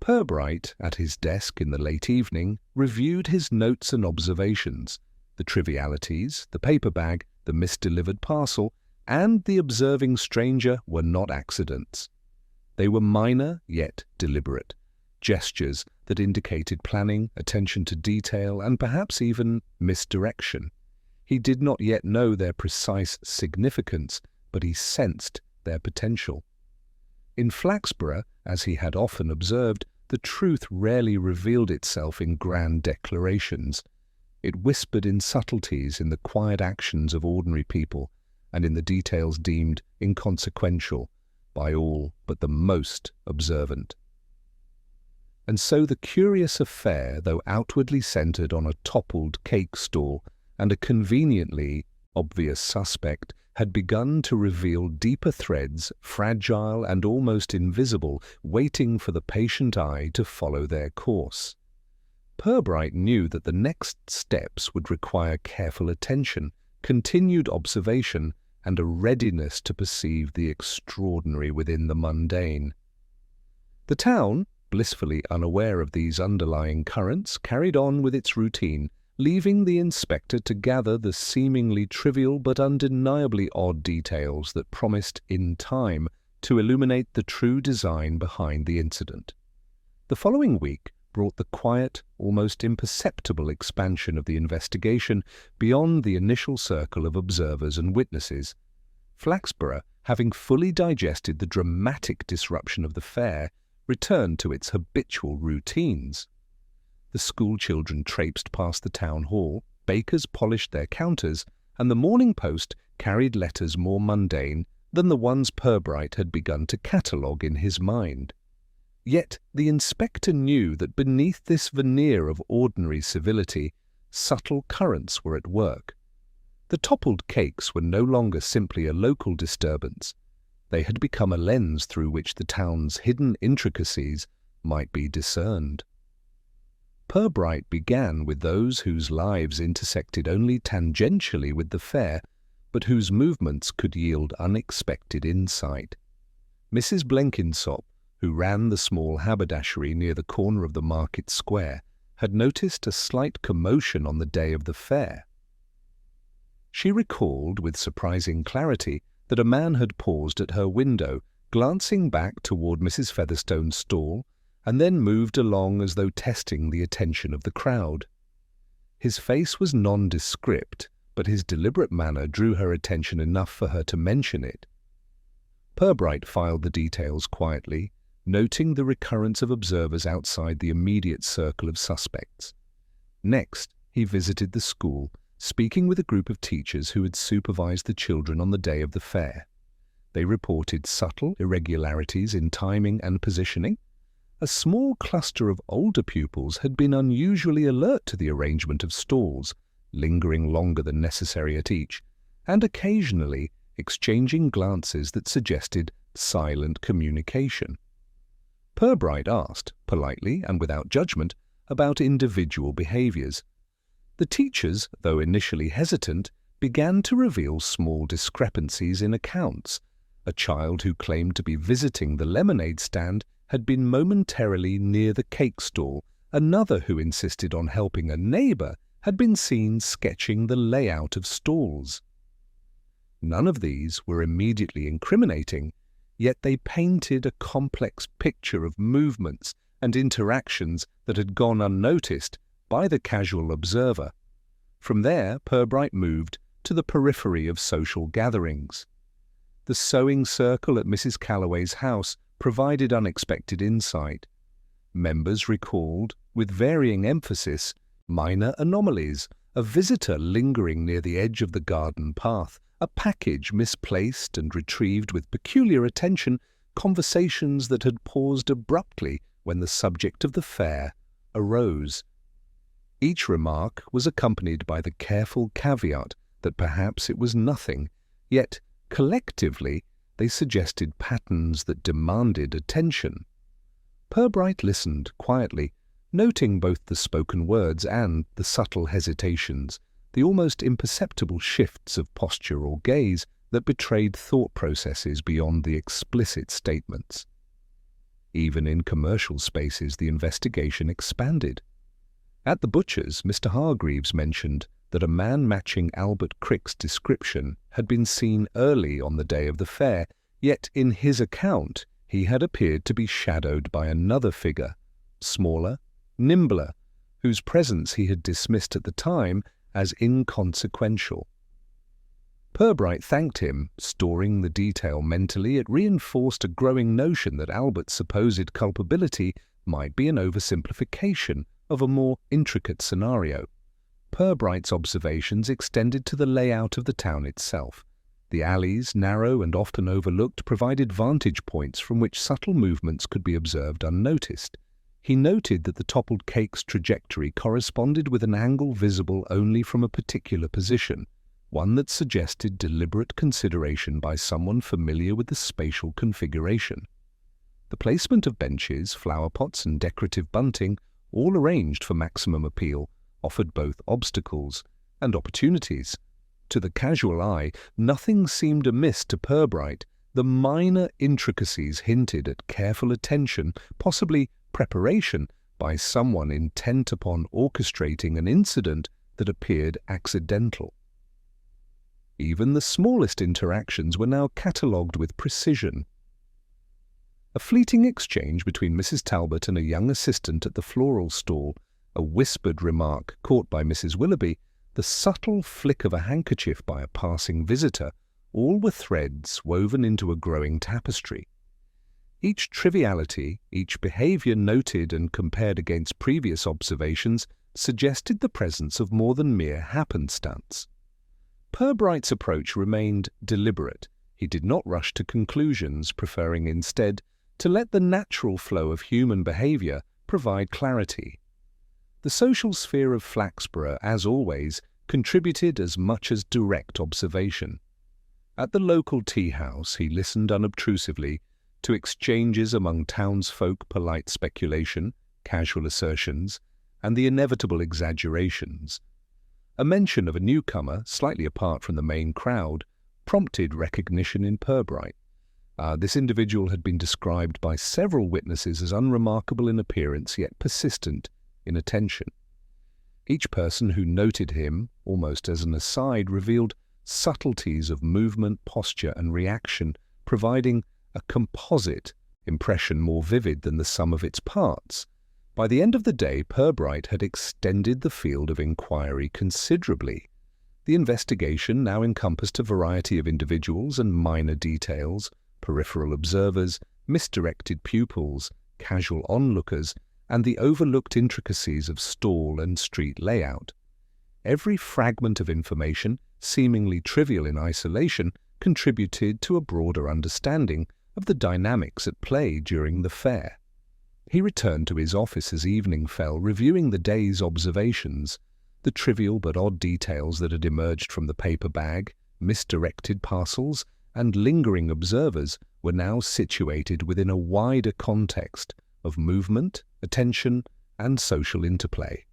Purbright, at his desk in the late evening, reviewed his notes and observations. The trivialities, the paper bag, the misdelivered parcel, and the observing stranger were not accidents. They were minor yet deliberate, gestures that indicated planning, attention to detail, and perhaps even misdirection. He did not yet know their precise significance, but he sensed their potential. In Flaxborough, as he had often observed, the truth rarely revealed itself in grand declarations. It whispered in subtleties, in the quiet actions of ordinary people, and in the details deemed inconsequential by all but the most observant. And so the curious affair, though outwardly centred on a toppled cake stall and a conveniently obvious suspect, had begun to reveal deeper threads, fragile and almost invisible, waiting for the patient eye to follow their course. Purbright knew that the next steps would require careful attention, continued observation, and a readiness to perceive the extraordinary within the mundane. The town, blissfully unaware of these underlying currents, carried on with its routine, leaving the inspector to gather the seemingly trivial but undeniably odd details that promised, in time, to illuminate the true design behind the incident. The following week brought the quiet, almost imperceptible expansion of the investigation beyond the initial circle of observers and witnesses. Flaxborough, having fully digested the dramatic disruption of the fair, returned to its habitual routines. The school children traipsed past the town hall, bakers polished their counters, and the Morning Post carried letters more mundane than the ones Purbright had begun to catalogue in his mind. Yet the inspector knew that beneath this veneer of ordinary civility, subtle currents were at work. The toppled cakes were no longer simply a local disturbance. They had become a lens through which the town's hidden intricacies might be discerned. Purbright began with those whose lives intersected only tangentially with the fair, but whose movements could yield unexpected insight. Mrs. Blenkinsop, who ran the small haberdashery near the corner of the market square, had noticed a slight commotion on the day of the fair. She recalled with surprising clarity that a man had paused at her window, glancing back toward Mrs. Featherstone's stall, and then moved along as though testing the attention of the crowd. His face was nondescript, but his deliberate manner drew her attention enough for her to mention it. Purbright filed the details quietly, noting the recurrence of observers outside the immediate circle of suspects. Next, he visited the school, speaking with a group of teachers who had supervised the children on the day of the fair. They reported subtle irregularities in timing and positioning. A small cluster of older pupils had been unusually alert to the arrangement of stalls, lingering longer than necessary at each, and occasionally exchanging glances that suggested silent communication. Purbright asked, politely and without judgment, about individual behaviours. The teachers, though initially hesitant, began to reveal small discrepancies in accounts. A child who claimed to be visiting the lemonade stand had been momentarily near the cake stall. Another who insisted on helping a neighbour had been seen sketching the layout of stalls. None of these were immediately incriminating, yet they painted a complex picture of movements and interactions that had gone unnoticed by the casual observer. From there, Purbright moved to the periphery of social gatherings. The sewing circle at Mrs. Calloway's house provided unexpected insight. Members recalled, with varying emphasis, minor anomalies a visitor lingering near the edge of the garden path, a package misplaced and retrieved with peculiar attention, conversations that had paused abruptly when the subject of the fair arose. Each remark was accompanied by the careful caveat that perhaps it was nothing, yet collectively they suggested patterns that demanded attention. Purbright listened quietly, noting both the spoken words and the subtle hesitations, the almost imperceptible shifts of posture or gaze that betrayed thought processes beyond the explicit statements. Even in commercial spaces, the investigation expanded. At the butcher's, Mr. Hargreaves mentioned that a man matching Albert Crick's description had been seen early on the day of the fair, yet in his account he had appeared to be shadowed by another figure, smaller, nimbler, whose presence he had dismissed at the time as inconsequential. Purbright thanked him. Storing the detail mentally, it reinforced a growing notion that Albert's supposed culpability might be an oversimplification of a more intricate scenario. Purbright's observations extended to the layout of the town itself. The alleys, narrow and often overlooked, provided vantage points from which subtle movements could be observed unnoticed. He noted that the toppled cake's trajectory corresponded with an angle visible only from a particular position, one that suggested deliberate consideration by someone familiar with the spatial configuration. The placement of benches, flower pots and decorative bunting, all arranged for maximum appeal, offered both obstacles and opportunities. To the casual eye, nothing seemed amiss to Purbright. The minor intricacies hinted at careful attention, possibly preparation, by someone intent upon orchestrating an incident that appeared accidental. Even the smallest interactions were now catalogued with precision. A fleeting exchange between Mrs. Talbot and a young assistant at the floral stall, a whispered remark caught by Mrs. Willoughby, the subtle flick of a handkerchief by a passing visitor, all were threads woven into a growing tapestry. Each triviality, each behaviour noted and compared against previous observations, suggested the presence of more than mere happenstance. Purbright's approach remained deliberate. He did not rush to conclusions, preferring instead to let the natural flow of human behaviour provide clarity. The social sphere of Flaxborough, as always, contributed as much as direct observation. At the local tea-house he listened unobtrusively to exchanges among townsfolk, polite speculation, casual assertions, and the inevitable exaggerations. A mention of a newcomer, slightly apart from the main crowd, prompted recognition in Purbright. This individual had been described by several witnesses as unremarkable in appearance, yet persistent in attention. Each person who noted him, almost as an aside, revealed subtleties of movement, posture, and reaction, providing a composite impression more vivid than the sum of its parts. By the end of the day, Purbright had extended the field of inquiry considerably. The investigation now encompassed a variety of individuals and minor details, peripheral observers, misdirected pupils, casual onlookers, and the overlooked intricacies of stall and street layout. Every fragment of information, seemingly trivial in isolation, contributed to a broader understanding of the dynamics at play during the fair. He returned to his office as evening fell, reviewing the day's observations. The trivial but odd details that had emerged from the paper bag, misdirected parcels, and lingering observers were now situated within a wider context of movement, attention, and social interplay.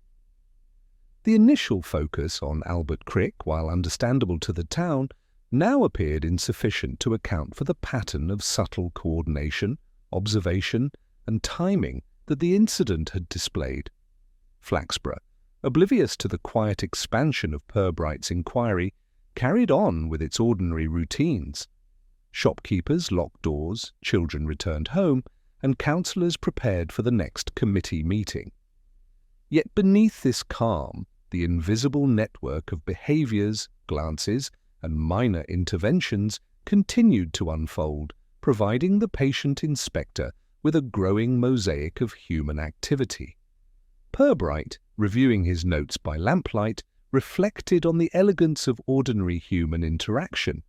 The initial focus on Albert Crick, while understandable to the town, now appeared insufficient to account for the pattern of subtle coordination, observation, and timing that the incident had displayed. Flaxborough, oblivious to the quiet expansion of Purbright's inquiry, carried on with its ordinary routines. Shopkeepers locked doors, children returned home, and councillors prepared for the next committee meeting. Yet beneath this calm, the invisible network of behaviours, glances, and minor interventions continued to unfold, providing the patient inspector with a growing mosaic of human activity. Purbright, reviewing his notes by lamplight, reflected on the elegance of ordinary human interaction.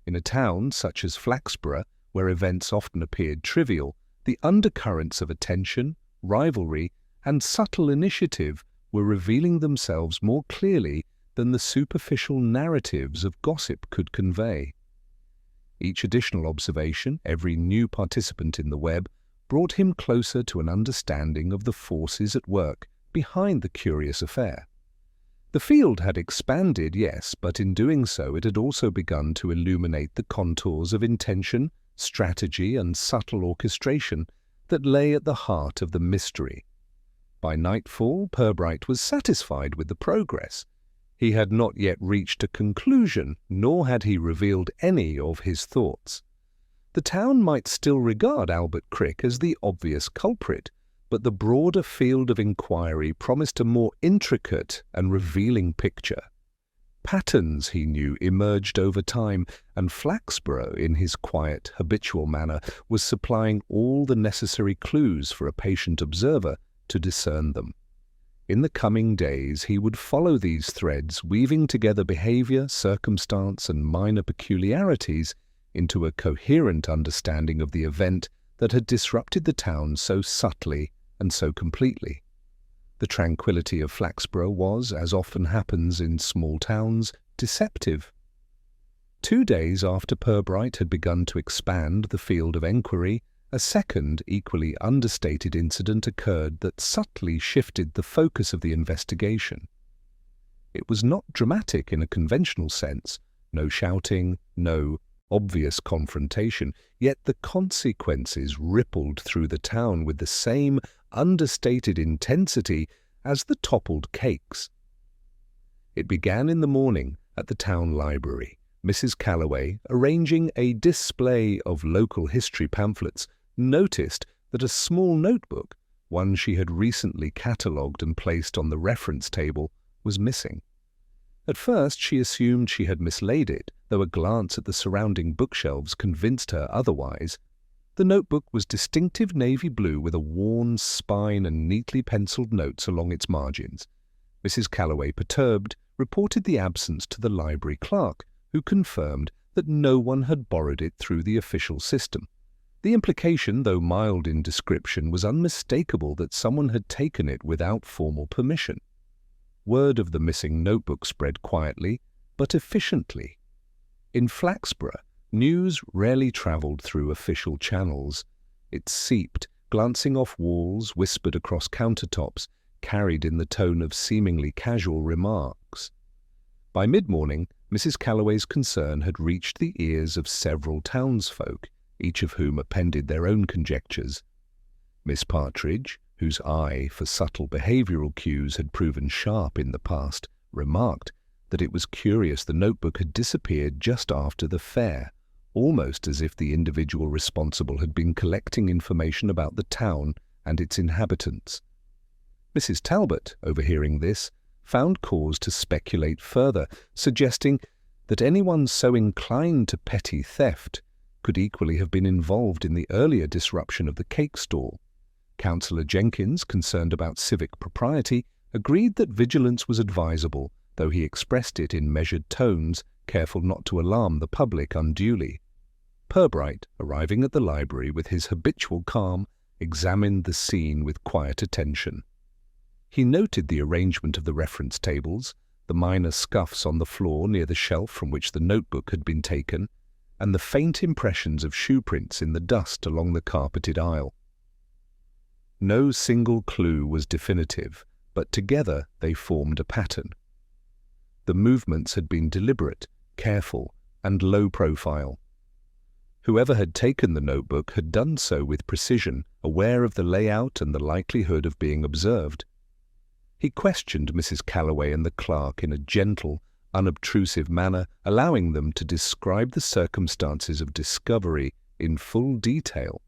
In a town such as Flaxborough, where events often appeared trivial, the undercurrents of attention, rivalry, and subtle initiative were revealing themselves more clearly than the superficial narratives of gossip could convey. Each additional observation, every new participant in the web, brought him closer to an understanding of the forces at work behind the curious affair. The field had expanded, yes, but in doing so it had also begun to illuminate the contours of intention, strategy, and subtle orchestration that lay at the heart of the mystery. By nightfall, Purbright was satisfied with the progress. He had not yet reached a conclusion, nor had he revealed any of his thoughts. The town might still regard Albert Crick as the obvious culprit, but the broader field of inquiry promised a more intricate and revealing picture. Patterns, he knew, emerged over time, and Flaxborough, in his quiet, habitual manner, was supplying all the necessary clues for a patient observer to discern them. In the coming days he would follow these threads, weaving together behavior, circumstance, and minor peculiarities into a coherent understanding of the event that had disrupted the town so subtly and so completely. The tranquility of Flaxborough was, as often happens in small towns, deceptive. 2 days after Purbright had begun to expand the field of enquiry, a second, equally understated incident occurred that subtly shifted the focus of the investigation. It was not dramatic in a conventional sense, no shouting, no obvious confrontation, yet the consequences rippled through the town with the same understated intensity as the toppled cakes. It began in the morning at the town library. Mrs. Calloway, arranging a display of local history pamphlets, noticed that a small notebook, one she had recently catalogued and placed on the reference table, was missing. At first she assumed she had mislaid it, though a glance at the surrounding bookshelves convinced her otherwise. The notebook was distinctive navy blue with a worn spine and neatly penciled notes along its margins. Mrs. Calloway, perturbed, reported the absence to the library clerk, who confirmed that no one had borrowed it through the official system. The implication, though mild in description, was unmistakable that someone had taken it without formal permission. Word of the missing notebook spread quietly, but efficiently. In Flaxborough, news rarely travelled through official channels. It seeped, glancing off walls, whispered across countertops, carried in the tone of seemingly casual remarks. By mid-morning, Mrs. Calloway's concern had reached the ears of several townsfolk, each of whom appended their own conjectures. Miss Partridge, whose eye for subtle behavioural cues had proven sharp in the past, remarked that it was curious the notebook had disappeared just after the fair, almost as if the individual responsible had been collecting information about the town and its inhabitants. Mrs. Talbot, overhearing this, found cause to speculate further, suggesting that anyone so inclined to petty theft could equally have been involved in the earlier disruption of the cake stall. Councillor Jenkins, concerned about civic propriety, agreed that vigilance was advisable, though he expressed it in measured tones, careful not to alarm the public unduly. Purbright, arriving at the library with his habitual calm, examined the scene with quiet attention. He noted the arrangement of the reference tables, the minor scuffs on the floor near the shelf from which the notebook had been taken, and the faint impressions of shoe prints in the dust along the carpeted aisle. No single clue was definitive, but together they formed a pattern. The movements had been deliberate, careful, and low profile. Whoever had taken the notebook had done so with precision, aware of the layout and the likelihood of being observed. He questioned Mrs. Calloway and the clerk in a gentle, unobtrusive manner, allowing them to describe the circumstances of discovery in full detail.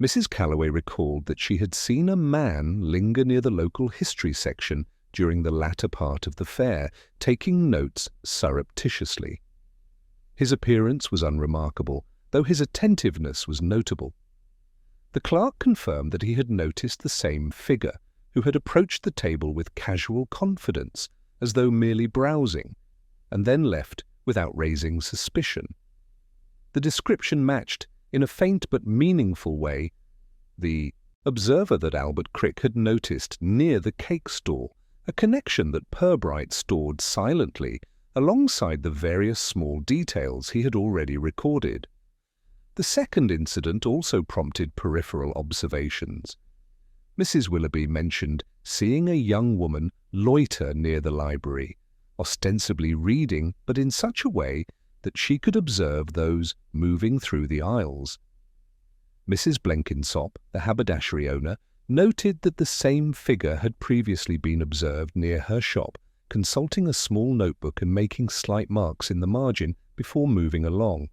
Mrs. Calloway recalled that she had seen a man linger near the local history section during the latter part of the fair, taking notes surreptitiously. His appearance was unremarkable, though his attentiveness was notable. The clerk confirmed that he had noticed the same figure, who had approached the table with casual confidence, as though merely browsing, and then left without raising suspicion. The description matched, in a faint but meaningful way, the observer that Albert Crick had noticed near the cake stall, a connection that Purbright stored silently alongside the various small details he had already recorded. The second incident also prompted peripheral observations. Mrs. Willoughby mentioned seeing a young woman loiter near the library, ostensibly reading, but in such a way that she could observe those moving through the aisles. Mrs. Blenkinsop, the haberdashery owner, noted that the same figure had previously been observed near her shop, consulting a small notebook and making slight marks in the margin before moving along.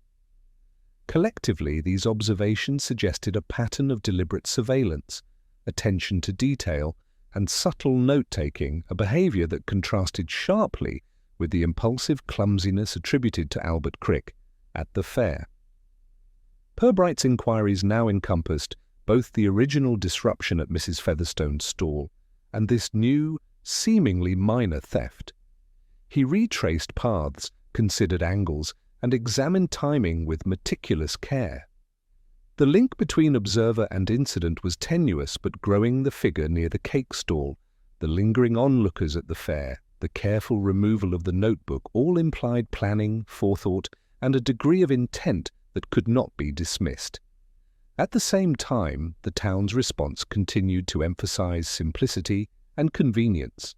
Collectively, these observations suggested a pattern of deliberate surveillance, attention to detail, and subtle note-taking, a behaviour that contrasted sharply with the impulsive clumsiness attributed to Albert Crick at the fair. Purbright's inquiries now encompassed both the original disruption at Mrs. Featherstone's stall and this new, seemingly minor theft. He retraced paths, considered angles, and examined timing with meticulous care. The link between observer and incident was tenuous but growing. The figure near the cake stall, the lingering onlookers at the fair, the careful removal of the notebook all implied planning, forethought, and a degree of intent that could not be dismissed. At the same time, the town's response continued to emphasize simplicity and convenience.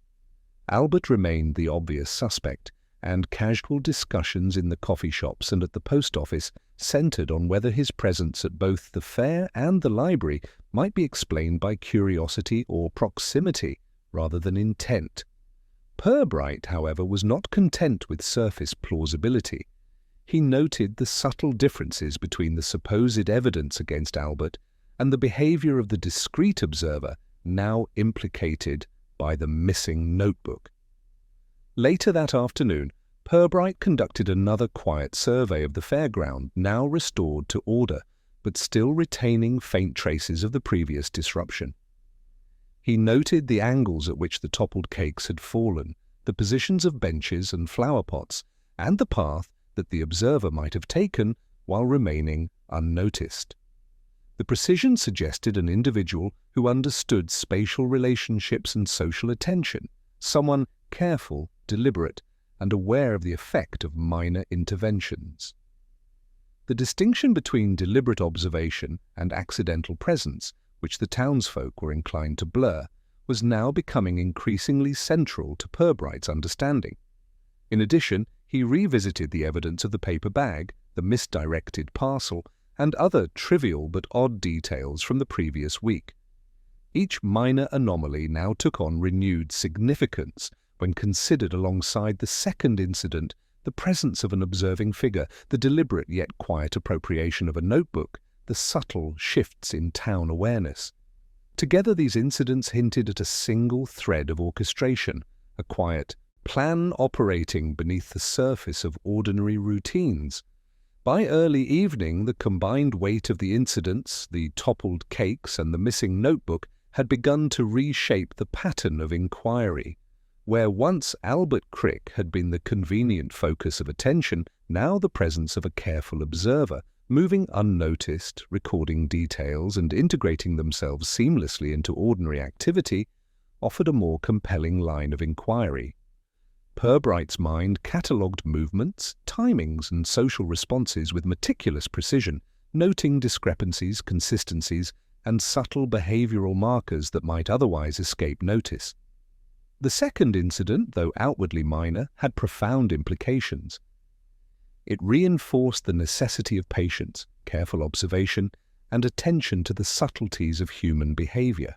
Albert remained the obvious suspect, and casual discussions in the coffee shops and at the post office centered on whether his presence at both the fair and the library might be explained by curiosity or proximity rather than intent. Purbright, however, was not content with surface plausibility. He noted the subtle differences between the supposed evidence against Albert and the behavior of the discreet observer now implicated by the missing notebook. Later that afternoon, Purbright conducted another quiet survey of the fairground, now restored to order, but still retaining faint traces of the previous disruption. He noted the angles at which the toppled cakes had fallen, the positions of benches and flower pots, and the path that the observer might have taken while remaining unnoticed. The precision suggested an individual who understood spatial relationships and social attention, someone careful, deliberate, and aware of the effect of minor interventions. The distinction between deliberate observation and accidental presence, which the townsfolk were inclined to blur, was now becoming increasingly central to Purbright's understanding. In addition, he revisited the evidence of the paper bag, the misdirected parcel, and other trivial but odd details from the previous week. Each minor anomaly now took on renewed significance when considered alongside the second incident, the presence of an observing figure, the deliberate yet quiet appropriation of a notebook, the subtle shifts in town awareness. Together these incidents hinted at a single thread of orchestration, a quiet plan operating beneath the surface of ordinary routines. By early evening, the combined weight of the incidents, the toppled cakes and the missing notebook, had begun to reshape the pattern of inquiry. Where once Albert Crick had been the convenient focus of attention, now the presence of a careful observer, moving unnoticed, recording details and integrating themselves seamlessly into ordinary activity, offered a more compelling line of inquiry. Purbright's mind catalogued movements, timings, and social responses with meticulous precision, noting discrepancies, consistencies, and subtle behavioral markers that might otherwise escape notice. The second incident, though outwardly minor, had profound implications. It reinforced the necessity of patience, careful observation, and attention to the subtleties of human behavior.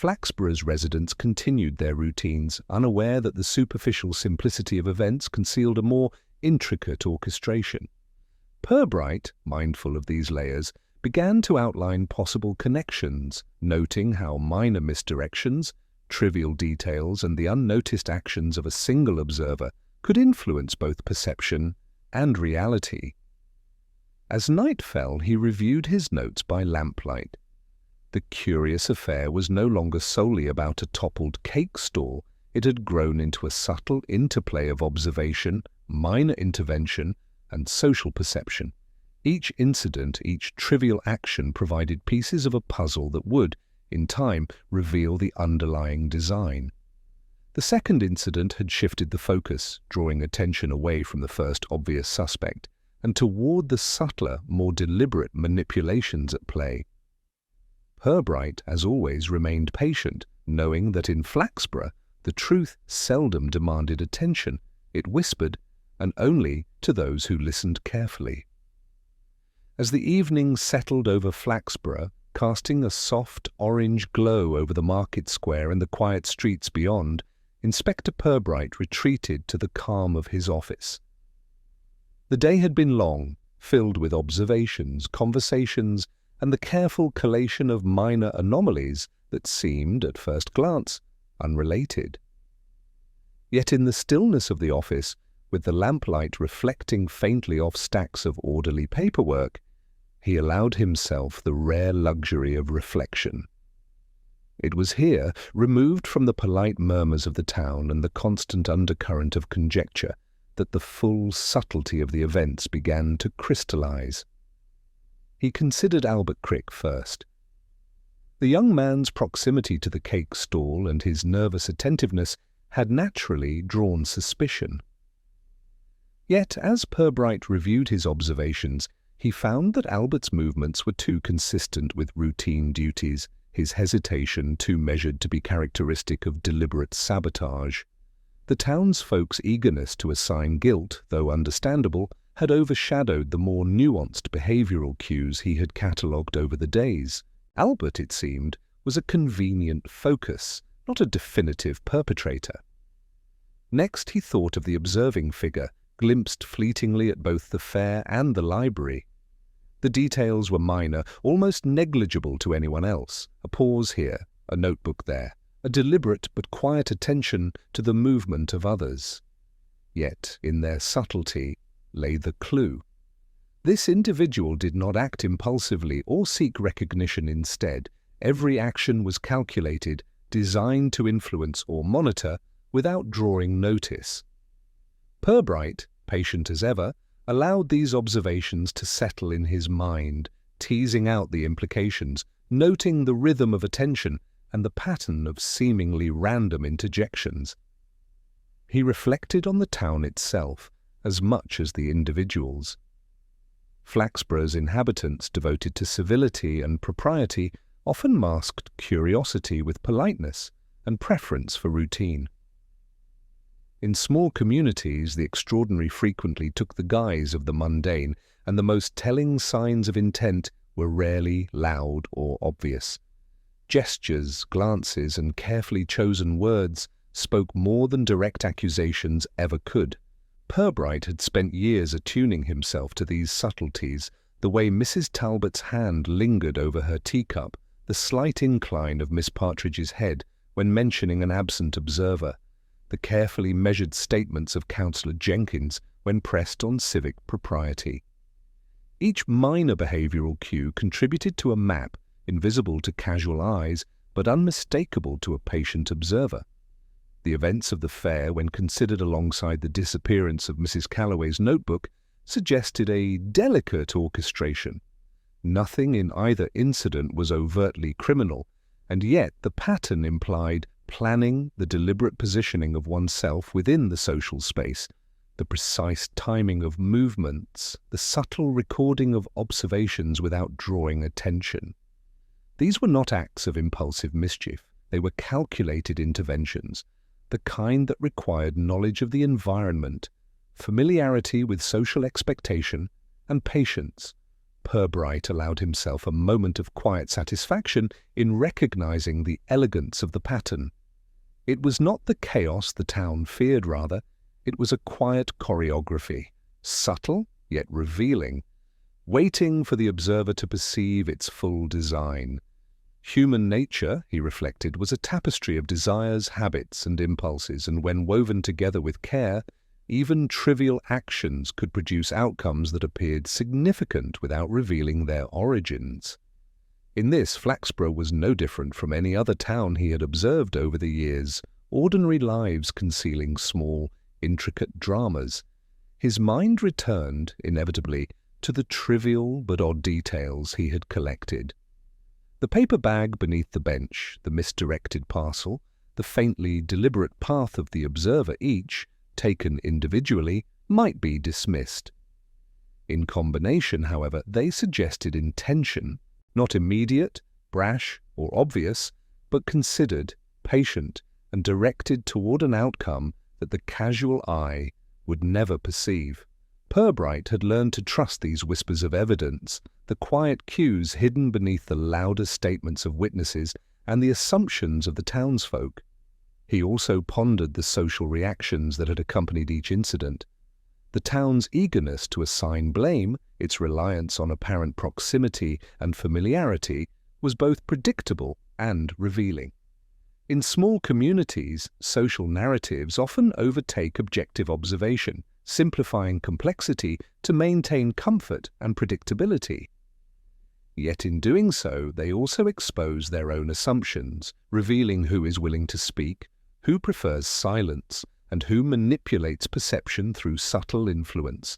Flaxborough's residents continued their routines, unaware that the superficial simplicity of events concealed a more intricate orchestration. Purbright, mindful of these layers, began to outline possible connections, noting how minor misdirections, trivial details, and the unnoticed actions of a single observer could influence both perception and reality. As night fell, he reviewed his notes by lamplight. The curious affair was no longer solely about a toppled cake stall. it had grown into a subtle interplay of observation, minor intervention, and social perception. Each incident, each trivial action provided pieces of a puzzle that would, in time, reveal the underlying design. The second incident had shifted the focus, drawing attention away from the first obvious suspect and toward the subtler, more deliberate manipulations at play. Purbright, as always, remained patient, knowing that in Flaxborough the truth seldom demanded attention. It whispered, and only to those who listened carefully. As the evening settled over Flaxborough, casting a soft orange glow over the market square and the quiet streets beyond, Inspector Purbright retreated to the calm of his office. The day had been long, filled with observations, conversations, and the careful collation of minor anomalies that seemed, at first glance, unrelated. Yet in the stillness of the office, with the lamplight reflecting faintly off stacks of orderly paperwork, he allowed himself the rare luxury of reflection. It was here, removed from the polite murmurs of the town and the constant undercurrent of conjecture, that the full subtlety of the events began to crystallize. He considered Albert Crick first. The young man's proximity to the cake stall and his nervous attentiveness had naturally drawn suspicion. Yet, as Purbright reviewed his observations, he found that Albert's movements were too consistent with routine duties, his hesitation too measured to be characteristic of deliberate sabotage. The townsfolk's eagerness to assign guilt, though understandable, had overshadowed the more nuanced behavioral cues he had catalogued over the days. Albert, it seemed, was a convenient focus, not a definitive perpetrator. Next he thought of the observing figure, glimpsed fleetingly at both the fair and the library. The details were minor, almost negligible to anyone else. A pause here, a notebook there, a deliberate but quiet attention to the movement of others. Yet, in their subtlety, lay the clue. This individual did not act impulsively or seek recognition instead. Every action was calculated, designed to influence or monitor without drawing notice. Purbright, patient as ever, allowed these observations to settle in his mind, teasing out the implications, noting the rhythm of attention and the pattern of seemingly random interjections. He reflected on the town itself as much as the individuals. Flaxborough's inhabitants, devoted to civility and propriety, often masked curiosity with politeness and preference for routine. In small communities, the extraordinary frequently took the guise of the mundane, and the most telling signs of intent were rarely loud or obvious. Gestures, glances, and carefully chosen words spoke more than direct accusations ever could. Purbright had spent years attuning himself to these subtleties, the way Mrs. Talbot's hand lingered over her teacup, the slight incline of Miss Partridge's head when mentioning an absent observer, the carefully measured statements of Councillor Jenkins when pressed on civic propriety. Each minor behavioural cue contributed to a map, invisible to casual eyes, but unmistakable to a patient observer. The events of the fair, when considered alongside the disappearance of Mrs. Calloway's notebook, suggested a delicate orchestration. Nothing in either incident was overtly criminal, and yet the pattern implied planning, the deliberate positioning of oneself within the social space, the precise timing of movements, the subtle recording of observations without drawing attention. These were not acts of impulsive mischief. They were calculated interventions, the kind that required knowledge of the environment, familiarity with social expectation, and patience. Purbright allowed himself a moment of quiet satisfaction in recognizing the elegance of the pattern. It was not the chaos the town feared, rather. It was a quiet choreography, subtle yet revealing, waiting for the observer to perceive its full design. Human nature, he reflected, was a tapestry of desires, habits, and impulses, and when woven together with care, even trivial actions could produce outcomes that appeared significant without revealing their origins. In this, Flaxborough was no different from any other town he had observed over the years, ordinary lives concealing small, intricate dramas, his mind returned, inevitably, to the trivial but odd details he had collected. The paper bag beneath the bench, the misdirected parcel, the faintly deliberate path of the observer each, taken individually, might be dismissed. In combination, however, they suggested intention, not immediate, brash, or obvious, but considered, patient, and directed toward an outcome that the casual eye would never perceive. Purbright had learned to trust these whispers of evidence, the quiet cues hidden beneath the louder statements of witnesses and the assumptions of the townsfolk. He also pondered the social reactions that had accompanied each incident. The town's eagerness to assign blame, its reliance on apparent proximity and familiarity, was both predictable and revealing. In small communities, social narratives often overtake objective observation, simplifying complexity to maintain comfort and predictability. Yet in doing so, they also expose their own assumptions, revealing who is willing to speak, who prefers silence, and who manipulates perception through subtle influence.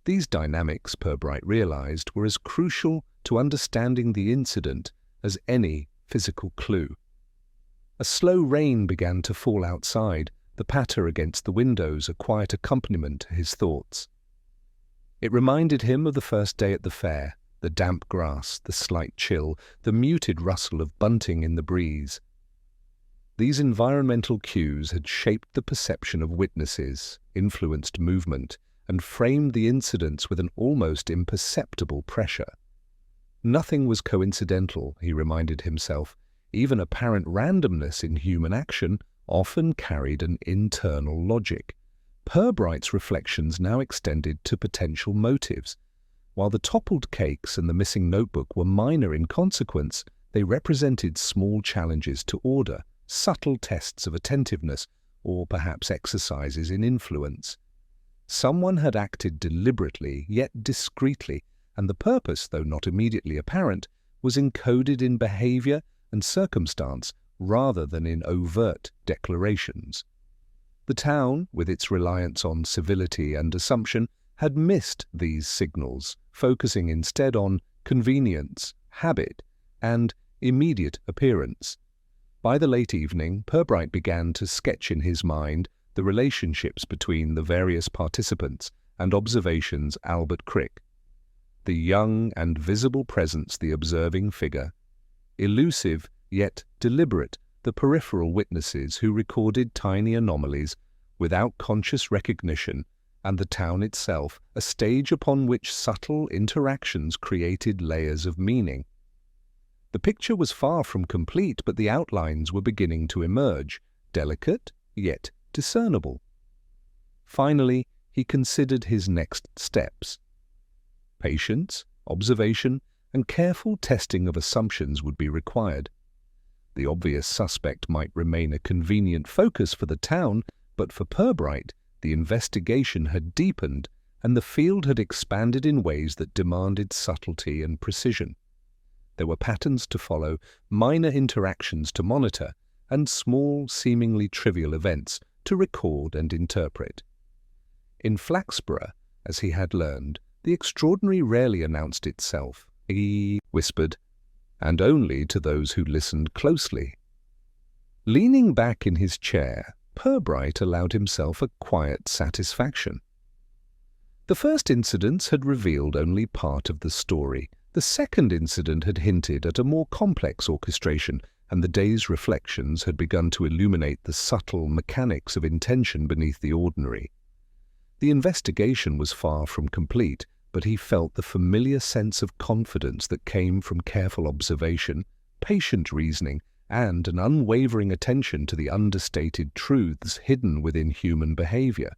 These dynamics, Purbright realized, were as crucial to understanding the incident as any physical clue. A slow rain began to fall outside, the patter against the windows a quiet accompaniment to his thoughts. It reminded him of the first day at the fair, the damp grass, the slight chill, the muted rustle of bunting in the breeze. These environmental cues had shaped the perception of witnesses, influenced movement, and framed the incidents with an almost imperceptible pressure. Nothing was coincidental, he reminded himself. Even apparent randomness in human action often carried an internal logic. Purbright's reflections now extended to potential motives. While the toppled cakes and the missing notebook were minor in consequence, they represented small challenges to order, subtle tests of attentiveness, or perhaps exercises in influence. Someone had acted deliberately, yet discreetly, and the purpose, though not immediately apparent, was encoded in behavior and circumstance rather than in overt declarations. The town, with its reliance on civility and assumption, had missed these signals, focusing instead on convenience, habit, and immediate appearance. By the late evening, Purbright began to sketch in his mind the relationships between the various participants and observations Albert Crick. The young and visible presence, the observing figure. Elusive, yet deliberate, the peripheral witnesses who recorded tiny anomalies without conscious recognition, and the town itself, a stage upon which subtle interactions created layers of meaning. The picture was far from complete, but the outlines were beginning to emerge, delicate, yet discernible. Finally, he considered his next steps. Patience, observation, and careful testing of assumptions would be required. The obvious suspect might remain a convenient focus for the town, but for Purbright, the investigation had deepened, and the field had expanded in ways that demanded subtlety and precision. There were patterns to follow, minor interactions to monitor, and small, seemingly trivial events to record and interpret. In Flaxborough, as he had learned, the extraordinary rarely announced itself, he whispered, and only to those who listened closely. Leaning back in his chair, Purbright allowed himself a quiet satisfaction. The first incidents had revealed only part of the story. The second incident had hinted at a more complex orchestration, and the day's reflections had begun to illuminate the subtle mechanics of intention beneath the ordinary. The investigation was far from complete, but he felt the familiar sense of confidence that came from careful observation, patient reasoning, and an unwavering attention to the understated truths hidden within human behavior.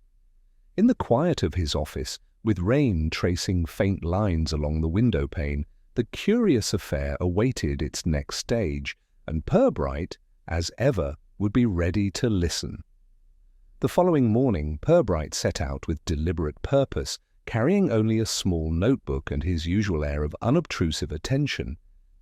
In the quiet of his office, with rain tracing faint lines along the window pane, the curious affair awaited its next stage, and Purbright, as ever, would be ready to listen. The following morning, Purbright set out with deliberate purpose, carrying only a small notebook and his usual air of unobtrusive attention.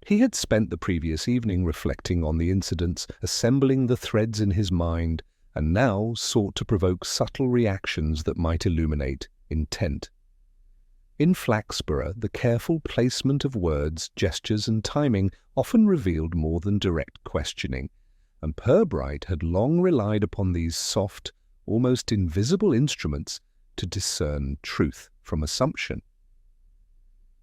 He had spent the previous evening reflecting on the incidents, assembling the threads in his mind, and now sought to provoke subtle reactions that might illuminate intent. In Flaxborough, the careful placement of words, gestures, and timing often revealed more than direct questioning, and Purbright had long relied upon these soft, almost invisible instruments to discern truth from assumption.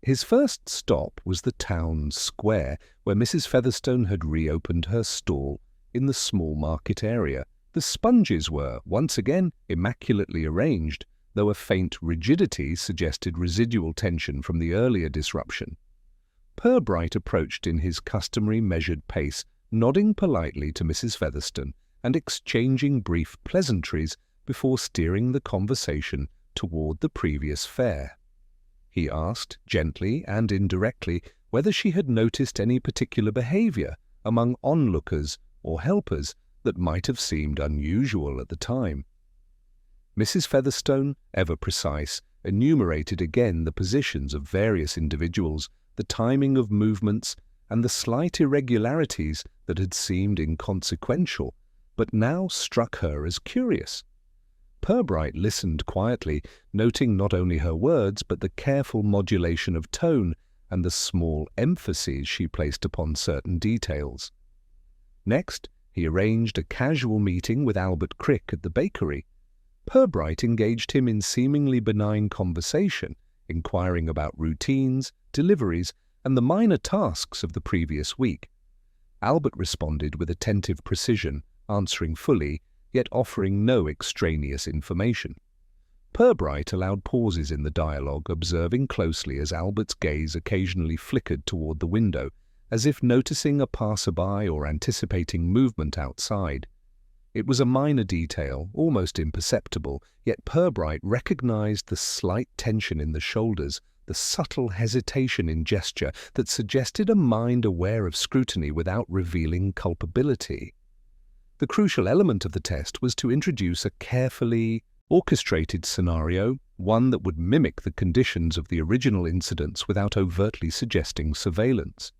His first stop was the town square, where Mrs. Featherstone had reopened her stall in the small market area. The sponges were, once again, immaculately arranged, though a faint rigidity suggested residual tension from the earlier disruption. Purbright approached in his customary measured pace, nodding politely to Mrs. Featherstone and exchanging brief pleasantries before steering the conversation toward the previous fare. He asked, gently and indirectly, whether she had noticed any particular behavior among onlookers or helpers that might have seemed unusual at the time. Mrs. Featherstone, ever precise, enumerated again the positions of various individuals, the timing of movements, and the slight irregularities that had seemed inconsequential, but now struck her as curious. Purbright listened quietly, noting not only her words but the careful modulation of tone and the small emphases she placed upon certain details. Next, he arranged a casual meeting with Albert Crick at the bakery. Purbright engaged him in seemingly benign conversation, inquiring about routines, deliveries, and the minor tasks of the previous week. Albert responded with attentive precision, answering fully, yet offering no extraneous information. Purbright allowed pauses in the dialogue, observing closely as Albert's gaze occasionally flickered toward the window, as if noticing a passerby or anticipating movement outside. It was a minor detail, almost imperceptible, yet Purbright recognized the slight tension in the shoulders, the subtle hesitation in gesture that suggested a mind aware of scrutiny without revealing culpability. The crucial element of the test was to introduce a carefully orchestrated scenario, one that would mimic the conditions of the original incidents without overtly suggesting surveillance.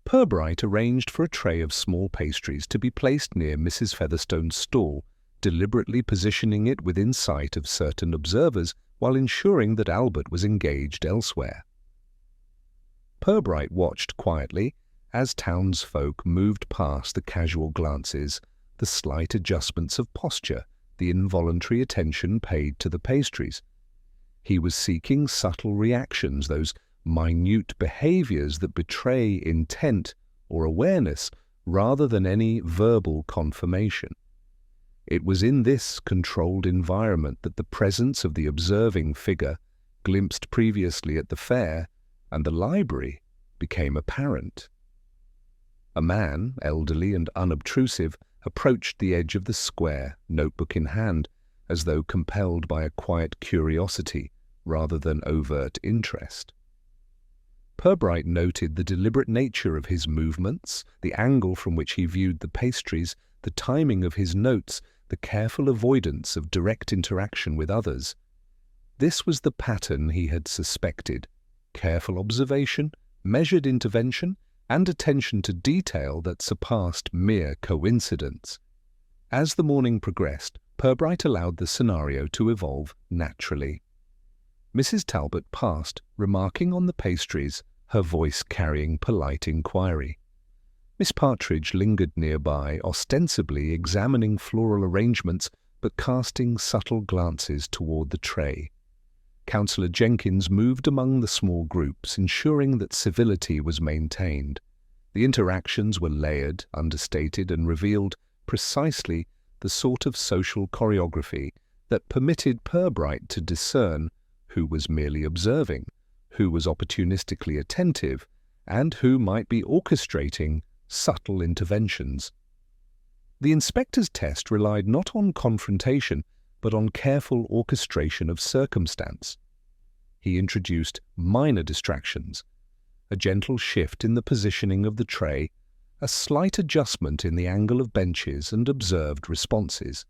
Purbright arranged for a tray of small pastries to be placed near Mrs. Featherstone's stall, deliberately positioning it within sight of certain observers while ensuring that Albert was engaged elsewhere. Purbright watched quietly as townsfolk moved past the casual glances, the slight adjustments of posture, the involuntary attention paid to the pastries. He was seeking subtle reactions, those minute behaviors that betray intent or awareness rather than any verbal confirmation. It was in this controlled environment that the presence of the observing figure, glimpsed previously at the fair and the library, became apparent. A man, elderly and unobtrusive, approached the edge of the square, notebook in hand, as though compelled by a quiet curiosity rather than overt interest. Purbright noted the deliberate nature of his movements, the angle from which he viewed the pastries, the timing of his notes, the careful avoidance of direct interaction with others. This was the pattern he had suspected: careful observation, measured intervention, and attention to detail that surpassed mere coincidence. As the morning progressed, Purbright allowed the scenario to evolve naturally. Mrs. Talbot passed, remarking on the pastries, her voice carrying polite inquiry. Miss Partridge lingered nearby, ostensibly examining floral arrangements, but casting subtle glances toward the tray. Councillor Jenkins moved among the small groups, ensuring that civility was maintained. The interactions were layered, understated, and revealed precisely the sort of social choreography that permitted Purbright to discern who was merely observing, who was opportunistically attentive, and who might be orchestrating subtle interventions. The inspector's test relied not on confrontation, but on careful orchestration of circumstance. He introduced minor distractions, a gentle shift in the positioning of the tray, a slight adjustment in the angle of benches, and observed responses.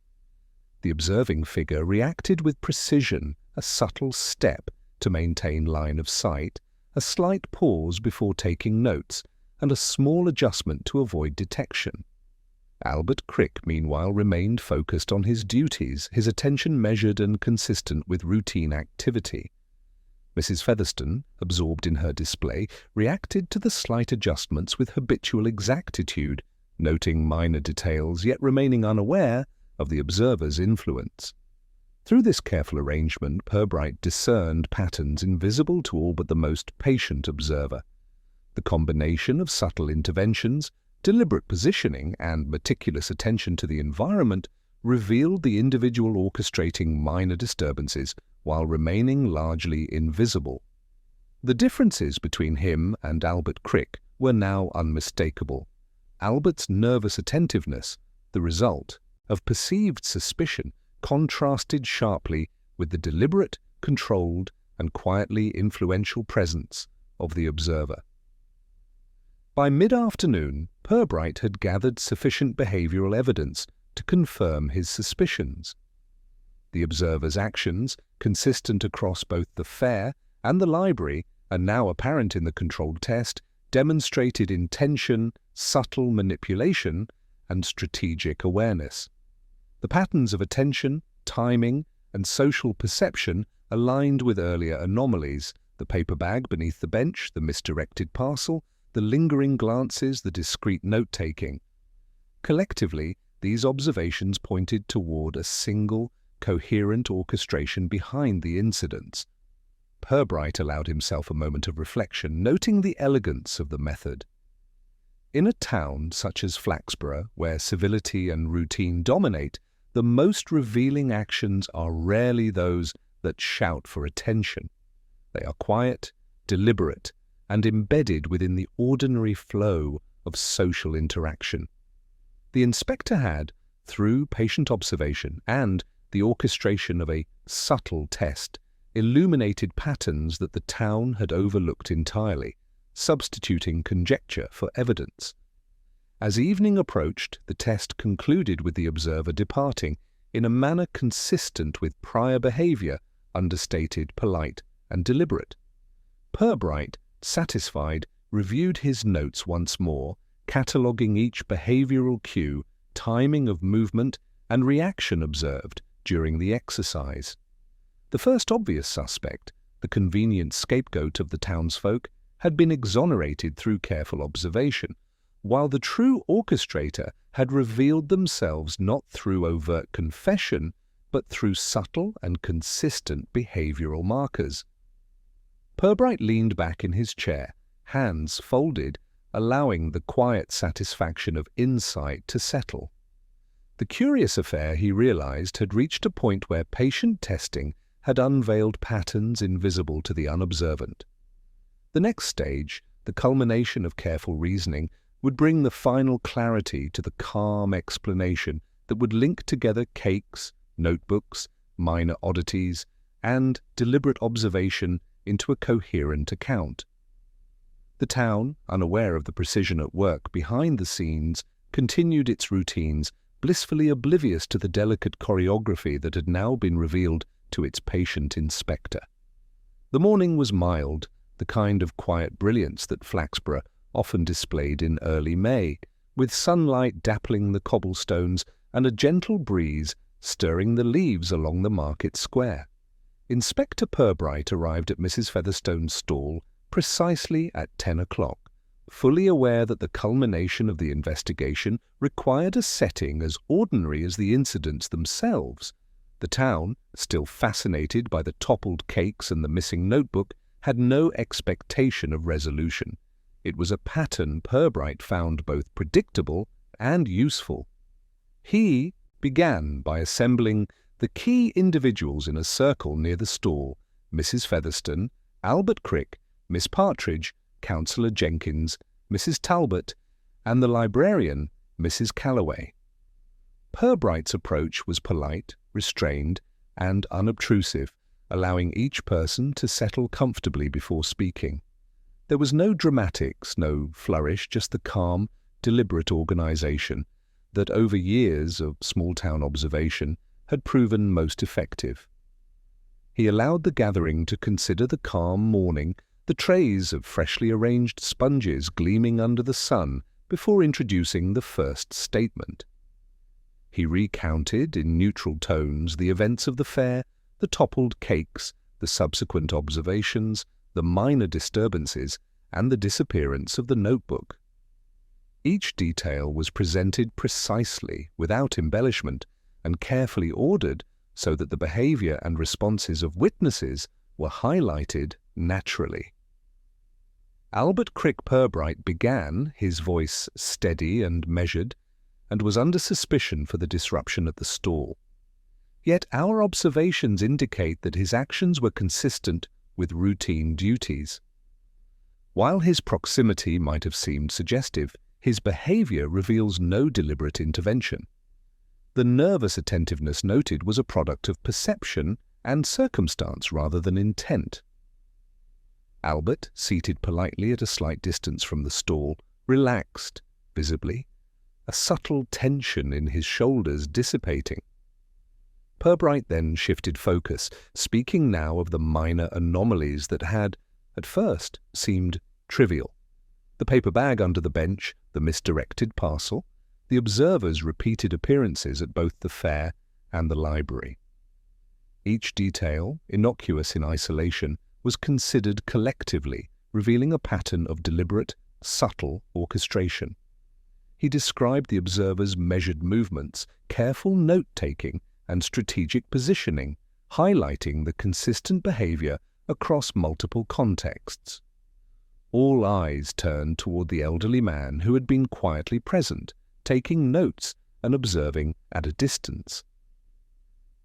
The observing figure reacted with precision, a subtle step to maintain line of sight, a slight pause before taking notes, and a small adjustment to avoid detection. Albert Crick, meanwhile, remained focused on his duties, his attention measured and consistent with routine activity. Mrs. Featherstone, absorbed in her display, reacted to the slight adjustments with habitual exactitude, noting minor details yet remaining unaware of the observer's influence. Through this careful arrangement, Purbright discerned patterns invisible to all but the most patient observer. The combination of subtle interventions, deliberate positioning, and meticulous attention to the environment revealed the individual orchestrating minor disturbances while remaining largely invisible. The differences between him and Albert Crick were now unmistakable. Albert's nervous attentiveness, the result of perceived suspicion, contrasted sharply with the deliberate, controlled, and quietly influential presence of the observer. By mid-afternoon, Purbright had gathered sufficient behavioral evidence to confirm his suspicions. The observer's actions, consistent across both the fair and the library, and now apparent in the controlled test, demonstrated intention, subtle manipulation, and strategic awareness. The patterns of attention, timing, and social perception aligned with earlier anomalies: the paper bag beneath the bench, the misdirected parcel, the lingering glances, the discreet note-taking. Collectively, these observations pointed toward a single, coherent orchestration behind the incidents. Purbright allowed himself a moment of reflection, noting the elegance of the method. In a town such as Flaxborough, where civility and routine dominate, the most revealing actions are rarely those that shout for attention. They are quiet, deliberate, and embedded within the ordinary flow of social interaction. The inspector had, through patient observation and the orchestration of a subtle test, illuminated patterns that the town had overlooked entirely, substituting conjecture for evidence. As evening approached, the test concluded with the observer departing in a manner consistent with prior behavior, understated, polite, and deliberate. Purbright, satisfied, reviewed his notes once more, cataloguing each behavioral cue, timing of movement, and reaction observed during the exercise. The first obvious suspect, the convenient scapegoat of the townsfolk, had been exonerated through careful observation, while the true orchestrator had revealed themselves not through overt confession, but through subtle and consistent behavioral markers. Purbright leaned back in his chair, hands folded, allowing the quiet satisfaction of insight to settle. The curious affair, he realized, had reached a point where patient testing had unveiled patterns invisible to the unobservant. The next stage, the culmination of careful reasoning, would bring the final clarity to the calm explanation that would link together cakes, notebooks, minor oddities, and deliberate observation into a coherent account. The town, unaware of the precision at work behind the scenes, continued its routines, blissfully oblivious to the delicate choreography that had now been revealed to its patient inspector. The morning was mild, the kind of quiet brilliance that Flaxborough often displayed in early May, with sunlight dappling the cobblestones and a gentle breeze stirring the leaves along the market square. Inspector Purbright arrived at Mrs. Featherstone's stall precisely at 10 o'clock, fully aware that the culmination of the investigation required a setting as ordinary as the incidents themselves. The town, still fascinated by the toppled cakes and the missing notebook, had no expectation of resolution. It was a pattern Purbright found both predictable and useful. He began by assembling the key individuals in a circle near the stall: Mrs. Featherstone, Albert Crick, Miss Partridge, Councillor Jenkins, Mrs. Talbot, and the librarian, Mrs. Calloway. Purbright's approach was polite, restrained, and unobtrusive, allowing each person to settle comfortably before speaking. There was no dramatics, no flourish, just the calm, deliberate organization that, over years of small-town observation, had proven most effective. He allowed the gathering to consider the calm morning the trays of freshly arranged sponges gleaming under the sun before introducing the first statement. He recounted in neutral tones the events of the fair, the toppled cakes, the subsequent observations, the minor disturbances, and the disappearance of the notebook. Each detail was presented precisely, without embellishment, and carefully ordered so that the behavior and responses of witnesses were highlighted naturally. Albert Crick Purbright began, his voice steady and measured, and was under suspicion for the disruption at the stall. Yet our observations indicate that his actions were consistent with routine duties. While his proximity might have seemed suggestive, his behavior reveals no deliberate intervention. The nervous attentiveness noted was a product of perception and circumstance rather than intent. Albert, seated politely at a slight distance from the stall, relaxed, visibly, a subtle tension in his shoulders dissipating. Purbright then shifted focus, speaking now of the minor anomalies that had, at first, seemed trivial. The paper bag under the bench, the misdirected parcel, the observer's repeated appearances at both the fair and the library. Each detail, innocuous in isolation, was considered collectively, revealing a pattern of deliberate, subtle orchestration. He described the observer's measured movements, careful note-taking, and strategic positioning, highlighting the consistent behavior across multiple contexts. All eyes turned toward the elderly man who had been quietly present, taking notes and observing at a distance.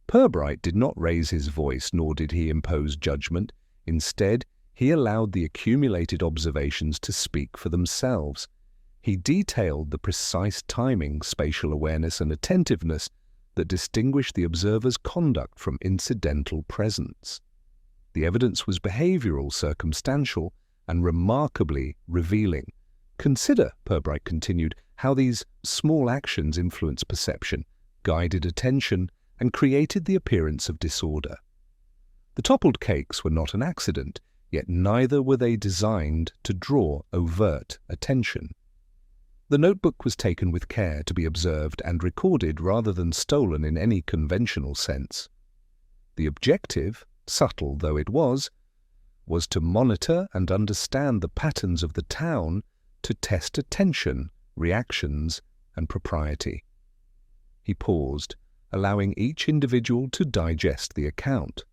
Purbright did not raise his voice, nor did he impose judgment. Instead, he allowed the accumulated observations to speak for themselves. He detailed the precise timing, spatial awareness, and attentiveness that distinguished the observer's conduct from incidental presence. The evidence was behavioral, circumstantial, and remarkably revealing. Consider, Purbright continued, how these small actions influenced perception, guided attention, and created the appearance of disorder. The toppled cakes were not an accident, yet neither were they designed to draw overt attention. The notebook was taken with care to be observed and recorded rather than stolen in any conventional sense. The objective, subtle though it was to monitor and understand the patterns of the town, to test attention, reactions, and propriety. He paused, allowing each individual to digest the account.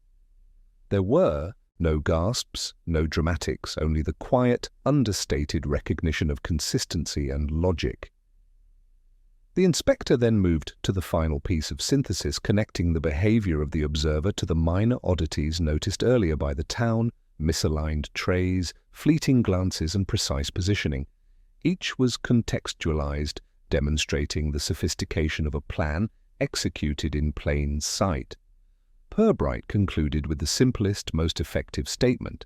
There were no gasps, no dramatics, only the quiet, understated recognition of consistency and logic. The inspector then moved to the final piece of synthesis, connecting the behavior of the observer to the minor oddities noticed earlier by the town, misaligned trays, fleeting glances, and precise positioning. Each was contextualized, demonstrating the sophistication of a plan executed in plain sight. Purbright concluded with the simplest, most effective statement.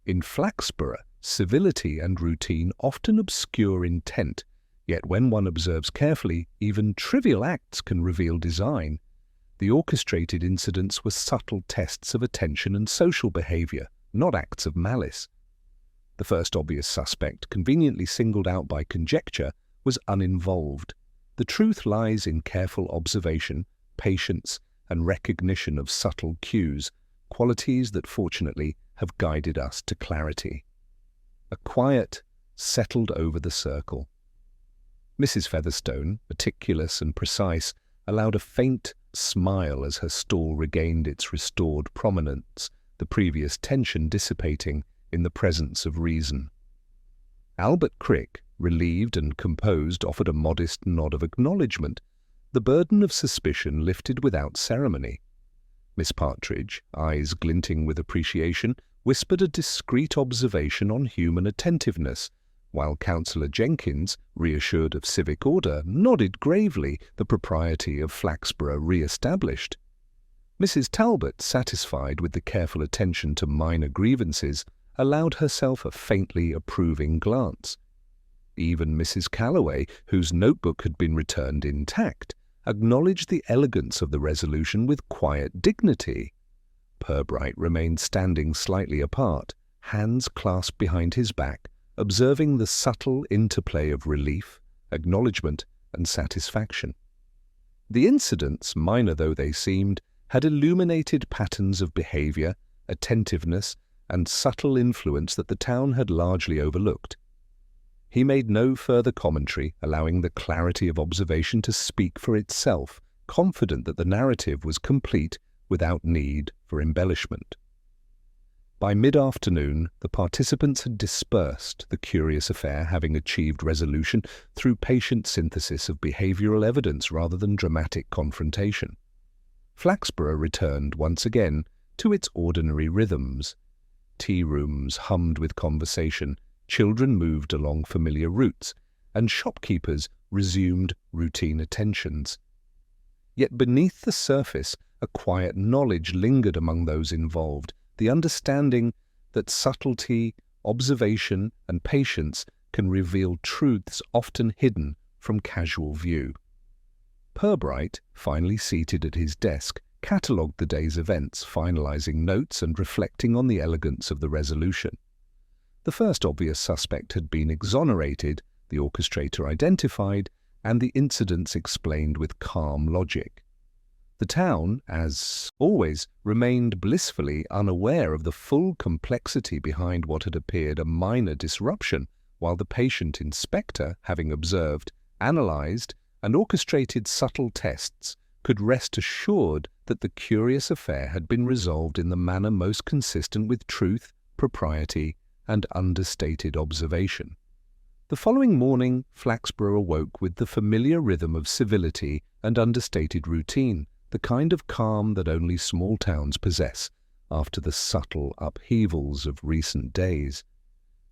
In Flaxborough, civility and routine often obscure intent, yet when one observes carefully, even trivial acts can reveal design. The orchestrated incidents were subtle tests of attention and social behavior, not acts of malice. The first obvious suspect, conveniently singled out by conjecture, was uninvolved. The truth lies in careful observation, patience, and recognition of subtle cues, qualities that fortunately have guided us to clarity. A quiet settled over the circle. Mrs. Featherstone, meticulous and precise, allowed a faint smile as her stall regained its restored prominence, the previous tension dissipating in the presence of reason. Albert Crick, relieved and composed, offered a modest nod of acknowledgement. The burden of suspicion lifted without ceremony. Miss Partridge, eyes glinting with appreciation, whispered a discreet observation on human attentiveness, while Councillor Jenkins, reassured of civic order, nodded gravely, the propriety of Flaxborough re-established. Mrs. Talbot, satisfied with the careful attention to minor grievances, allowed herself a faintly approving glance. Even Mrs. Calloway, whose notebook had been returned intact, acknowledged the elegance of the resolution with quiet dignity. Purbright remained standing slightly apart, hands clasped behind his back, observing the subtle interplay of relief, acknowledgement, and satisfaction. The incidents, minor though they seemed, had illuminated patterns of behavior, attentiveness, and subtle influence that the town had largely overlooked. He made no further commentary, allowing the clarity of observation to speak for itself, confident that the narrative was complete without need for embellishment. By mid-afternoon, the participants had dispersed, the curious affair having achieved resolution through patient synthesis of behavioral evidence rather than dramatic confrontation. Flaxborough returned once again to its ordinary rhythms. Tea rooms hummed with conversation, children moved along familiar routes, and shopkeepers resumed routine attentions. Yet beneath the surface, a quiet knowledge lingered among those involved, the understanding that subtlety, observation, and patience can reveal truths often hidden from casual view. Purbright, finally seated at his desk, catalogued the day's events, finalizing notes and reflecting on the elegance of the resolution. The first obvious suspect had been exonerated, the orchestrator identified, and the incidents explained with calm logic. The town, as always, remained blissfully unaware of the full complexity behind what had appeared a minor disruption, while the patient inspector, having observed, analyzed, and orchestrated subtle tests, could rest assured that the curious affair had been resolved in the manner most consistent with truth, propriety, and understated observation. The following morning, Flaxborough awoke with the familiar rhythm of civility and understated routine, the kind of calm that only small towns possess after the subtle upheavals of recent days.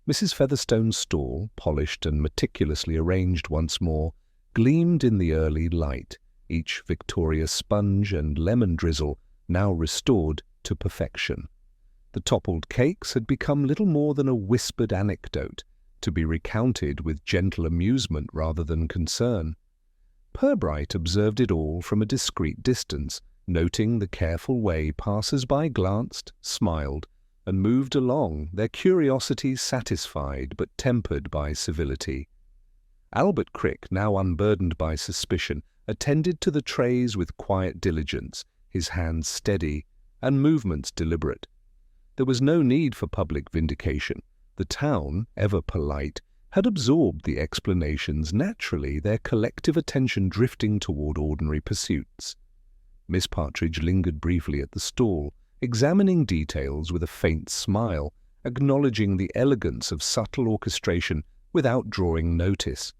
Mrs. Featherstone's stall, polished and meticulously arranged once more, gleamed in the early light, each Victoria sponge and lemon drizzle now restored to perfection. The toppled cakes had become little more than a whispered anecdote, to be recounted with gentle amusement rather than concern. Purbright observed it all from a discreet distance, noting the careful way passers-by glanced, smiled, and moved along, their curiosity satisfied but tempered by civility. Albert Crick, now unburdened by suspicion, attended to the trays with quiet diligence, his hands steady and movements deliberate. There was no need for public vindication. The town, ever polite, had absorbed the explanations naturally, their collective attention drifting toward ordinary pursuits. Miss Partridge lingered briefly at the stall, examining details with a faint smile, acknowledging the elegance of subtle orchestration without drawing notice.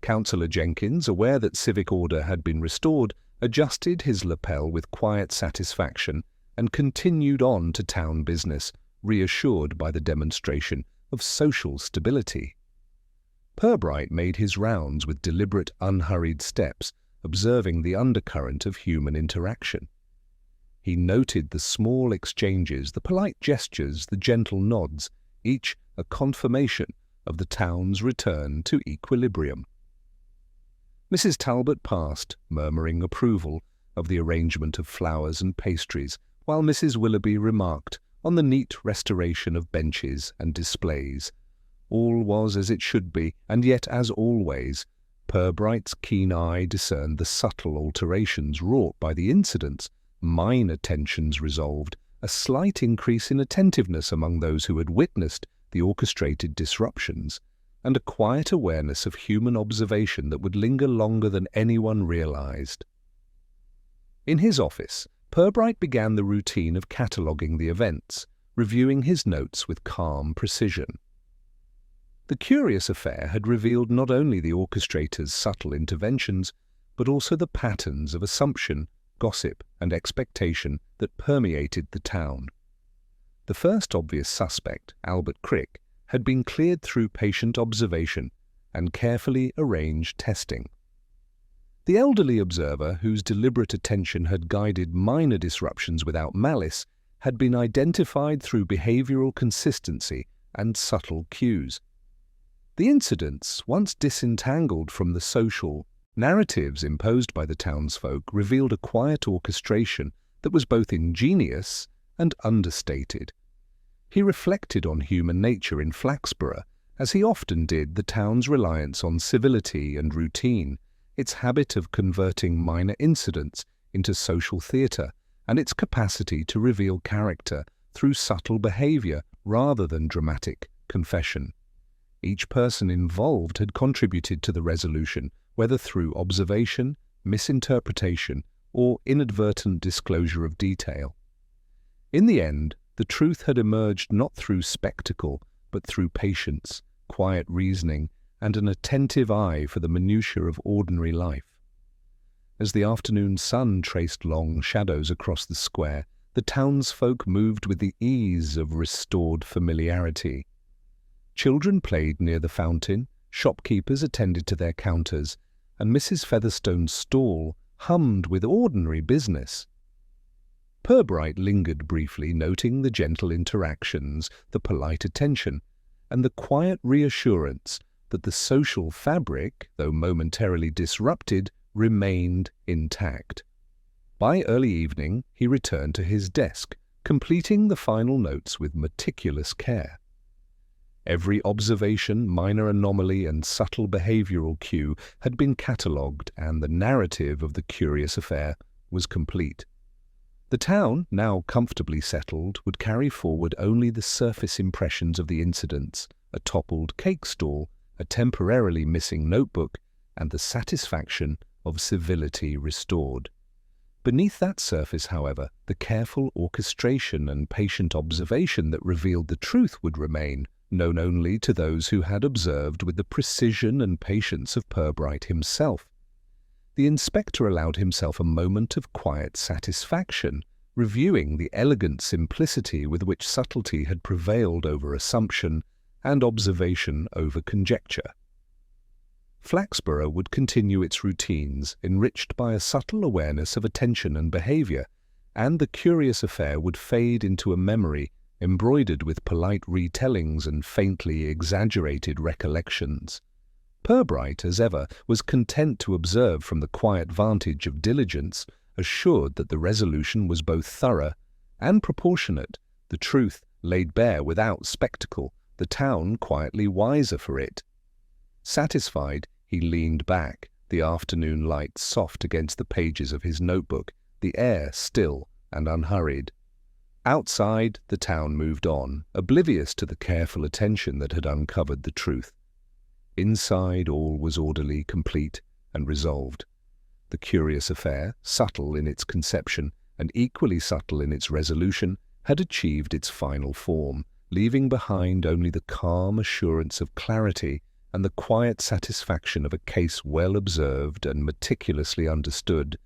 Councillor Jenkins, aware that civic order had been restored, adjusted his lapel with quiet satisfaction and continued on to town business, reassured by the demonstration of social stability. Purbright made his rounds with deliberate, unhurried steps, observing the undercurrent of human interaction. He noted the small exchanges, the polite gestures, the gentle nods, each a confirmation of the town's return to equilibrium. Mrs. Talbot passed, murmuring approval of the arrangement of flowers and pastries, while Mrs. Willoughby remarked on the neat restoration of benches and displays. All was as it should be, and yet, as always, Purbright's keen eye discerned the subtle alterations wrought by the incidents, minor tensions resolved, a slight increase in attentiveness among those who had witnessed the orchestrated disruptions, and a quiet awareness of human observation that would linger longer than anyone realized. In his office, Purbright began the routine of cataloguing the events, reviewing his notes with calm precision. The curious affair had revealed not only the orchestrator's subtle interventions, but also the patterns of assumption, gossip, and expectation that permeated the town. The first obvious suspect, Albert Crick, had been cleared through patient observation and carefully arranged testing. The elderly observer, whose deliberate attention had guided minor disruptions without malice, had been identified through behavioral consistency and subtle cues. The incidents, once disentangled from the social narratives imposed by the townsfolk, revealed a quiet orchestration that was both ingenious and understated. He reflected on human nature in Flaxborough, as he often did the town's reliance on civility and routine, its habit of converting minor incidents into social theatre, and its capacity to reveal character through subtle behaviour rather than dramatic confession. Each person involved had contributed to the resolution, whether through observation, misinterpretation, or inadvertent disclosure of detail. In the end, the truth had emerged not through spectacle, but through patience, quiet reasoning, and an attentive eye for the minutiae of ordinary life. As the afternoon sun traced long shadows across the square, the townsfolk moved with the ease of restored familiarity. Children played near the fountain, shopkeepers attended to their counters, and Mrs. Featherstone's stall hummed with ordinary business. Purbright lingered briefly, noting the gentle interactions, the polite attention, and the quiet reassurance that the social fabric, though momentarily disrupted, remained intact. By early evening, he returned to his desk, completing the final notes with meticulous care. Every observation, minor anomaly, and subtle behavioral cue had been catalogued, and the narrative of the curious affair was complete. The town, now comfortably settled, would carry forward only the surface impressions of the incidents: a toppled cake stall, a temporarily missing notebook, and the satisfaction of civility restored. Beneath that surface, however, the careful orchestration and patient observation that revealed the truth would remain, known only to those who had observed with the precision and patience of Purbright himself. The inspector allowed himself a moment of quiet satisfaction, reviewing the elegant simplicity with which subtlety had prevailed over assumption and observation over conjecture. Flaxborough would continue its routines, enriched by a subtle awareness of attention and behaviour, and the curious affair would fade into a memory embroidered with polite retellings and faintly exaggerated recollections. Purbright, as ever, was content to observe from the quiet vantage of diligence, assured that the resolution was both thorough and proportionate, the truth laid bare without spectacle, the town quietly wiser for it. Satisfied, he leaned back, the afternoon light soft against the pages of his notebook, the air still and unhurried. Outside, the town moved on, oblivious to the careful attention that had uncovered the truth. Inside, all was orderly, complete, and resolved. The curious affair, subtle in its conception and equally subtle in its resolution, had achieved its final form, leaving behind only the calm assurance of clarity and the quiet satisfaction of a case well observed and meticulously understood,